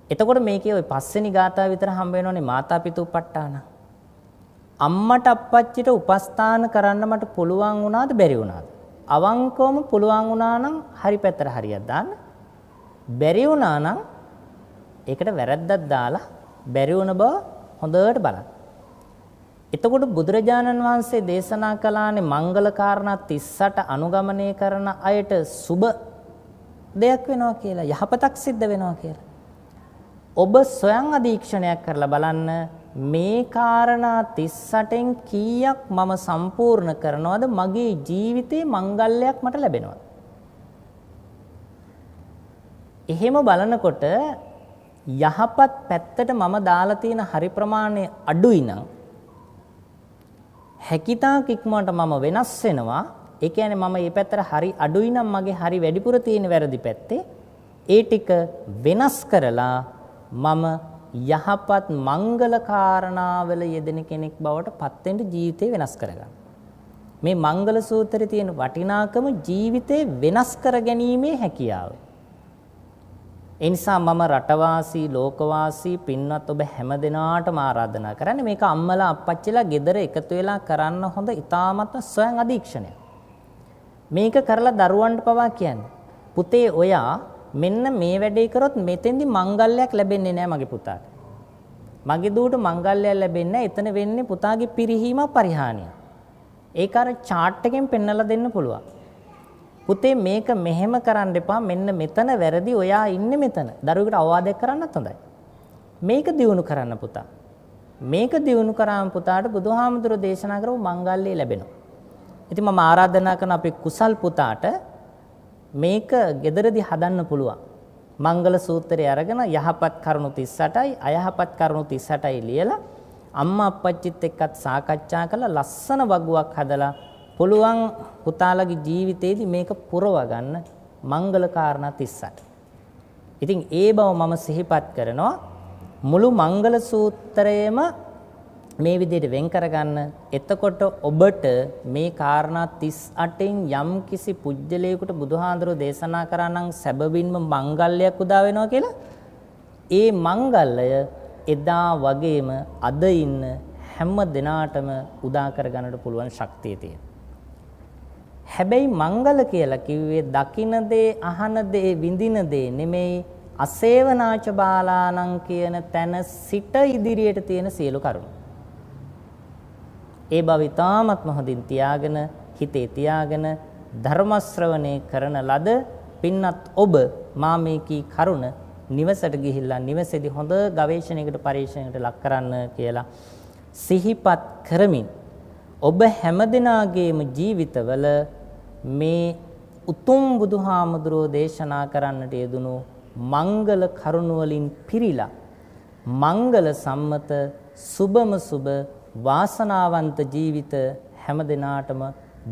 එතකොට මේකේ ওই පස්වෙනි ගාථාව විතර හම්බ වෙනෝනේ මාතා පිතූපට්ඨාන. අම්මට අප්පච්චිට උපස්ථාන කරන්න මට පුළුවන් වුණාද බැරි වුණාද? අවංකවම පුළුවන් වුණා නම් හරි පැත්තට හරියක් දාන්න. බැරි වුණා නම් ඒකට වැරද්දක් දාලා බැරි වුණ බව හොඳට බලන්න. එතකොට බුදුරජාණන් වහන්සේ දේශනා කළානේ මංගල කාරණා 38 අනුගමනය කරන අයට සුබ දෙයක් වෙනවා කියලා, යහපතක් සිද්ධ වෙනවා කියලා. ඔබ ස්වයං අධීක්ෂණයක් කරලා බලන්න මේ කාරණා 38න් කීයක් මම සම්පූර්ණ කරනවද? මගේ ජීවිතේ මංගල්‍යයක් මට ලැබෙනවද? එහෙම බලනකොට යහපත් පැත්තට මම දාලා තියෙන හරි ප්‍රමාණය අඩුයි නම් හැකිතාක් ඉක්මනට මම වෙනස් වෙනවා. ඒ කියන්නේ මම මේ පැත්තට හරි අඩුයි නම් මගේ හරි වැඩිපුර තියෙන වැරදි පැත්තේ ඒ ටික වෙනස් කරලා මම යහපත් මංගල කාරණාවල යෙදෙන කෙනෙක් බවට පත් වෙන්න ජීවිතේ වෙනස් කරගන්න. මේ මංගල සූත්‍රයේ තියෙන වටිනාකම ජීවිතේ වෙනස් කර ගැනීමේ හැකියාව. ඒ නිසා මම රටවාසී ලෝකවාසී පින්වත් ඔබ හැමදෙනාටම ආරාධනා කරන්නේ මේක අම්මලා අප්පච්චිලා ගෙදර එකතු වෙලා කරන්න හොඳ ඉතාමත්ම ස්වයං අධීක්ෂණයක්. මේක කරලා දරුවන්ට පවා කියන්නේ පුතේ ඔයා මෙන්න මේ වැඩේ කරොත් මෙතෙන්දි මංගල්‍යයක් ලැබෙන්නේ නැහැ මගේ පුතාට. මගේ දුවට මංගල්‍යයක් ලැබෙන්නේ නැහැ. එතන වෙන්නේ පුතාගේ පිරිහීමක් පරිහානියක්. ඒක අර chart එකෙන් පෙන්නලා දෙන්න පුළුවන්. පුතේ මේක මෙහෙම කරන්න එපා. මෙන්න මෙතන වැරදි. ඔයා ඉන්නේ මෙතන. දරුවෙකුට අවවාදයක් කරන්නත් හොඳයි. මේක දියුණු කරන්න පුතා. මේක දියුණු කරාම පුතාට බුදුහාමුදුරෝ දේශනා කරපු මංගල්‍ය ලැබෙනවා. ඉතින් මම ආරාධනා කරන අපේ කුසල් පුතාට මේක gederදී හදන්න පුළුවන්. මංගල සූත්‍රය අරගෙන යහපත් කරුණු 38යි අයහපත් කරුණු 38යි ලියලා අම්මා අප්පච්චිත් එක්කත් සාකච්ඡා කරලා ලස්සන වගුවක් හදලා පුළුවන් පුතාලගේ ජීවිතේදී මේක පුරව ගන්න මංගල කාරණා 38. ඉතින් ඒ බව මම සිහිපත් කරනවා. මුළු මංගල සූත්‍රයේම මේ විදිහට වෙන් කරගන්න. එතකොට ඔබට මේ කාරණා 38න් යම් කිසි පුජ්‍යලයකට බුදුහාඳුරෝ දේශනා කරා නම් සැබවින්ම මංගල්‍යයක් උදා වෙනවා කියලා ඒ මංගල්‍යය එදා වගේම අද ඉන්න හැම දිනාටම උදා කරගන්නට පුළුවන් ශක්තිය තියෙනවා. හැබැයි මංගල කියලා කිව්වේ දකින දේ, අහන දේ, විඳින දේ නෙමෙයි අසේවනාච බාලාණන් කියන තැන සිට ඉදිරියට තියෙන සියලු කරුණු. ඒ බව ඉතාමත්ම හොඳින් තියාගෙන හිතේ තියාගෙන ධර්ම ශ්‍රවණේ කරන ලද පින්නත් ඔබ මා මේ කී කරුණ නිවසට ගිහිල්ලා නිවසේදී හොඳ ගවේෂණයකට පරීක්ෂණයකට ලක් කරන්න කියලා සිහිපත් කරමින් ඔබ හැමදෙනාගේම ජීවිතවල මේ උතුම් බුදුහාමුදුරෝ දේශනා කරන්නට යෙදුණු මංගල කරුණ වලින් පිරීලා මංගල සම්මත සුබම සුබ වාසනාවන්ත ජීවිත හැම දිනාටම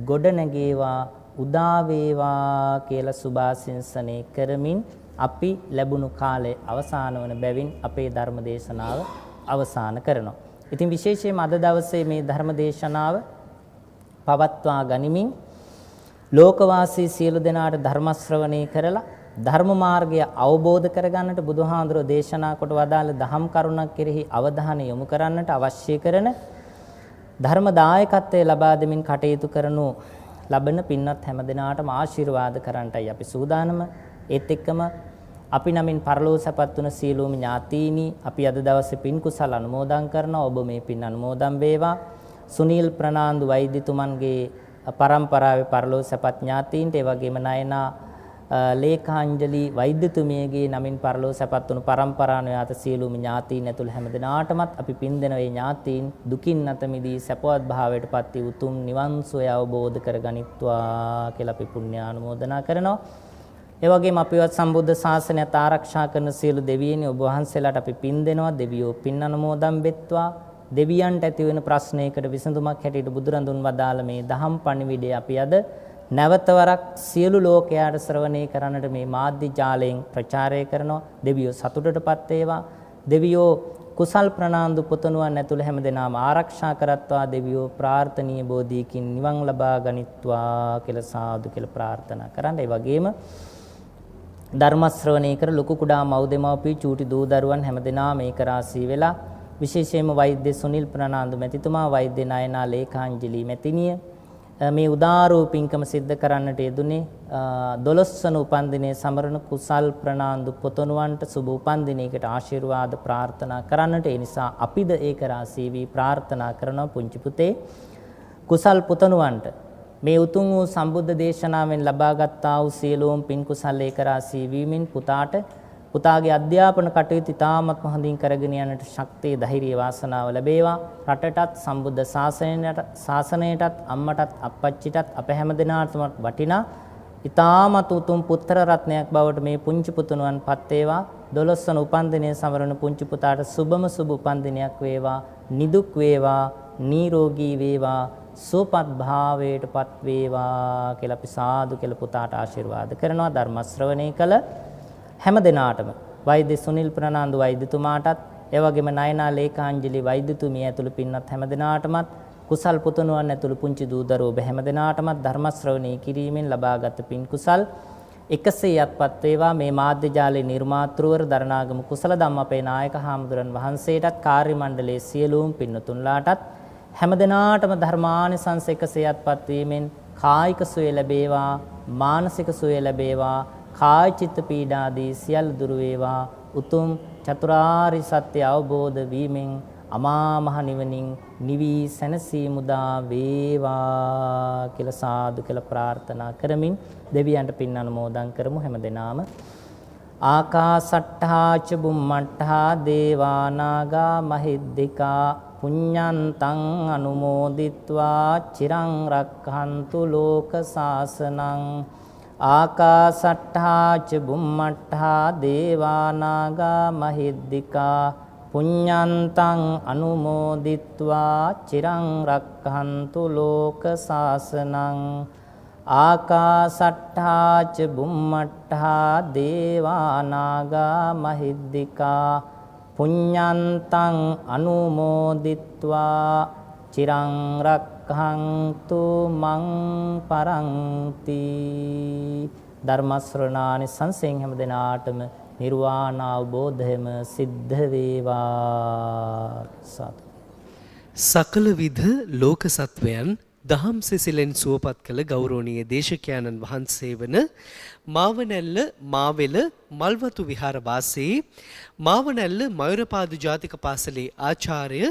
ගොඩ නැගේවා උදා වේවා කියලා සුභාශිංසනය කරමින් අපි ලැබුණු කාලේ අවසාන වන බැවින් අපේ ධර්ම දේශනාව අවසන් කරනවා. ඉතින් විශේෂයෙන්ම අද දවසේ මේ ධර්ම දේශනාව පවත්වා ගනිමින් ලෝකවාසී සියලු දෙනාට ධර්ම ශ්‍රවණය කරලා ධර්ම මාර්ගය අවබෝධ කරගන්නට බුදුහාඳුරෝ දේශනා කොට වදාළ දහම් කරුණක් කෙරෙහි අවධානය යොමු කරන්නට අවශ්‍ය කරන ධර්ම දායකත්වයේ ලබා දෙමින් කටයුතු කරනු ලබන පින්වත් හැම දිනාටම ආශිර්වාද කරන්නටයි අපි සූදානම. ඒත් එක්කම අපි නමින් පරලෝසපත් වුණ සීලෝම ඥාතීනි අපි අද දවසේ පින් කුසල අනුමෝදන් කරනවා. ඔබ මේ පින් අනුමෝදන් වේවා. සුනිල් ප්‍රනාන්දු වෛද්‍යතුමන්ගේ පරම්පරාවේ පරලෝසපත් ඥාතීන්ට ඒ වගේම නයනා ලේඛාංජලි වෛද්‍යතුමියගේ නමින් පරලෝසපත් වුණු පරම්පරාවේ ආත සීලෝම ඥාතීන් ඇතුළු හැම දිනාටමත් අපි පින් දෙන ඒ ඥාතීන් දුකින් නැත මිදී සපවත් භාවයටපත් වී උතුම් නිවන් සුවය අවබෝධ කරගනිත්වා කියලා අපි පුණ්‍යානුමෝදනා කරනවා. ඒ වගේම අපිවත් සම්බුද්ධ ශාසනයත් ආරක්ෂා කරන සියලු දෙවියනි ඔබ වහන්සේලාට අපි පින් දෙනවා. දෙවියෝ පින් අනුමෝදන් වෙත්වා. දෙවියන්ට ඇති වෙන ප්‍රශ්නයකට විසඳුමක් හැටියට බුදුරඳුන් වදාළ මේ දහම් පණිවිඩය අපි අද නැවතවරක් සියලු ලෝකයාට ශ්‍රවණය කරන්නට මේ මාධ්‍ය ජාලයෙන් ප්‍රචාරය කරනවා. දෙවියෝ සතුටටපත් වේවා. දෙවියෝ කුසල් ප්‍රනාන්දු පුතණුවන් ඇතුළු හැම දෙනාම ආරක්ෂා කරත්වා. දෙවියෝ ප්‍රාර්ථනීය බෝධියකින් නිවන් ලබා ගනිත්වා කියලා සාදු කියලා ප්‍රාර්ථනා කරන්න. ඒ වගේම ධර්ම ශ්‍රවණය කර ලොකු කුඩා මව් දෙමව්පිය චූටි දූ දරුවන් හැමදෙනාම මේක රාශී වෙලා විශේෂයෙන්ම වෛද්‍ය සුනිල් ප්‍රනාන්දු මැතිතුමා වෛද්‍ය නයනා ලේඛාංජලි මැතිණිය මේ උදාරෝ පින්කම සිද්ධ කරන්නට යෙදුනේ 12 වන උපන්දිනයේ සමරන කුසල් ප්‍රනාන්දු පුතණුවන්ට සුබ උපන්දිනයකට ආශිර්වාද ප්‍රාර්ථනා කරන්නට. ඒ නිසා අපිද ඒක රාශී වී ප්‍රාර්ථනා කරන පුංචි පුතේ කුසල් පුතණුවන්ට මේ උතුම් වූ සම්බුද්ධ දේශනාවෙන් ලබාගත් වූ සියලුම පින් කුසල් ඒක රාශී වීමෙන් පුතාගේ අධ්‍යාපන කටයුතු ඉතාමත් හොඳින් කරගෙන යන්නට ශක්තිය ධෛර්යය වාසනාව ලැබේවා. රටටත් සම්බුද්ධ ශාසනයටත් අම්මටත් අප්පච්චිටත් අප හැම දිනාටම වටිනා ඉතාමත් උතුම් පුත්‍ර රත්නයක් බවට මේ පුංචි පුතුණුවන් පත් වේවා. 12 වන උපන්දිනයේ සමරන පුංචි පුතාට සුබම සුබ උපන්දිනයක් වේවා. නිදුක් වේවා, නිරෝගී වේවා, සුවපත් භාවයටපත් වේවා කියලා අපි සාදු කියලා පුතාට ආශිර්වාද කරනවා. ධර්ම ශ්‍රවණය කළ හැම දිනාටම වෛද්‍ය සුනිල් ප්‍රනාන්දු වෛද්‍යතුමාටත් ඒ වගේම නයනා ලේඛාංජලි වෛද්‍යතුමිය ඇතුළු පින්වත් හැම දිනාටමත් කුසල් පුතණුවන් ඇතුළු පුංචි දූ දරුවෝ හැම දිනාටමත් ධර්ම ශ්‍රවණය කිරීමෙන් ලබාගත් පින් කුසල් 100ක්පත් වේවා. මේ මාධ්‍ය ජාලේ නිර්මාතෘවර දරණාගම කුසල ධම්ම අපේ නායක හාමුදුරන් වහන්සේටත් කාර්ය මණ්ඩලයේ සියලුම පින්තුන්ලාටත් හැම දිනාටම ධර්මානිසංස 100ක්පත් වීමෙන් කායික සුවය ලැබේවා, මානසික සුවය ලැබේවා, කාය චිත්ත පීඩාදී සියලු දුරු වේවා. උතුම් චතුරාර්ය සත්‍ය අවබෝධ වීමෙන් අමා මහ නිවනින් නිවි සැනසීම උදා වේවා කියලා සාදු කියලා ප්‍රාර්ථනා කරමින් දෙවියන්ට පින් අනුමෝදන් කරමු හැම දිනාම. ආකාසට්ඨා ච බුම්මට්ඨා දේවා නාග මහිද්దికා පුඤ්ඤන්තං අනුමෝදිත්වා චිරං රක්ඛන්තු ලෝක සාසනං. ආකාසට්ඨා ච බුම්මට්ඨා දේවා නාග මහිද්దికා පුඤ්ඤන්තං අනුමෝදිත්වා චිරං රක්ඛන්තු ලෝක සාසනං. ආකාසට්ඨා ච බුම්මට්ඨා දේවා නාග මහිද්దికා පුඤ්ඤන්තං අනුමෝදිත්වා චිරං රක්ඛන්තු මං පරන්ති. ධර්ම ශ්‍රවණානි සංසෙන් හැම දිනාටම නිර්වාණ අවබෝධයම සිද්ධ වේවා. සකල විධ ලෝක සත්වයන් දහම් සිසිලෙන් සුවපත් කළ ගෞරවනීය දේශකයන්න් වහන්සේ වන මාවනැල්ල මාවෙල මල්වතු විහාර වාසී මාවනැල්ල මයුරපාද ජාතික පාසලේ ආචාර්ය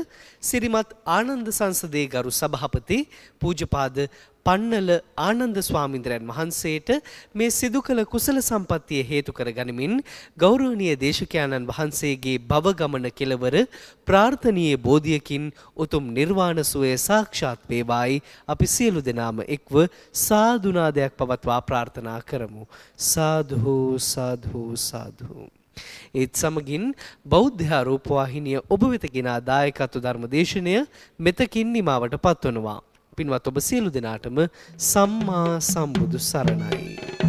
සිරිමත් ආනන්ද සංසදේ ගරු සභාපති පූජ්‍යපාද පන්නල ආනන්ද ස්වාමීන්ද්‍රයන් වහන්සේට මේ සිදු කළ කුසල සම්පත්තිය හේතු කර ගනිමින් ගෞරවනීය දේශකයන්න් වහන්සේගේ භව ගමන කෙලවර ප්‍රාර්ථනීය බෝධියකින් උතුම් නිර්වාණ සුවය සාක්ෂාත් වේවායි අපි සියලු දෙනාම එක්ව සාදුනාදයක් පවත්වා ප්‍රාර්ථනා කරමු. සාදු සාදු සාදු. ඒත් සමගින් බෞද්ධ රූපවාහිනිය ඔබ වෙත ගෙන දායකත්ව ධර්ම දේශනය මෙතකින් නිමාවට පත්වනවා. පින්වත් ඔබ සියලු දෙනාටම සම්මා සම්බුදු සරණයි.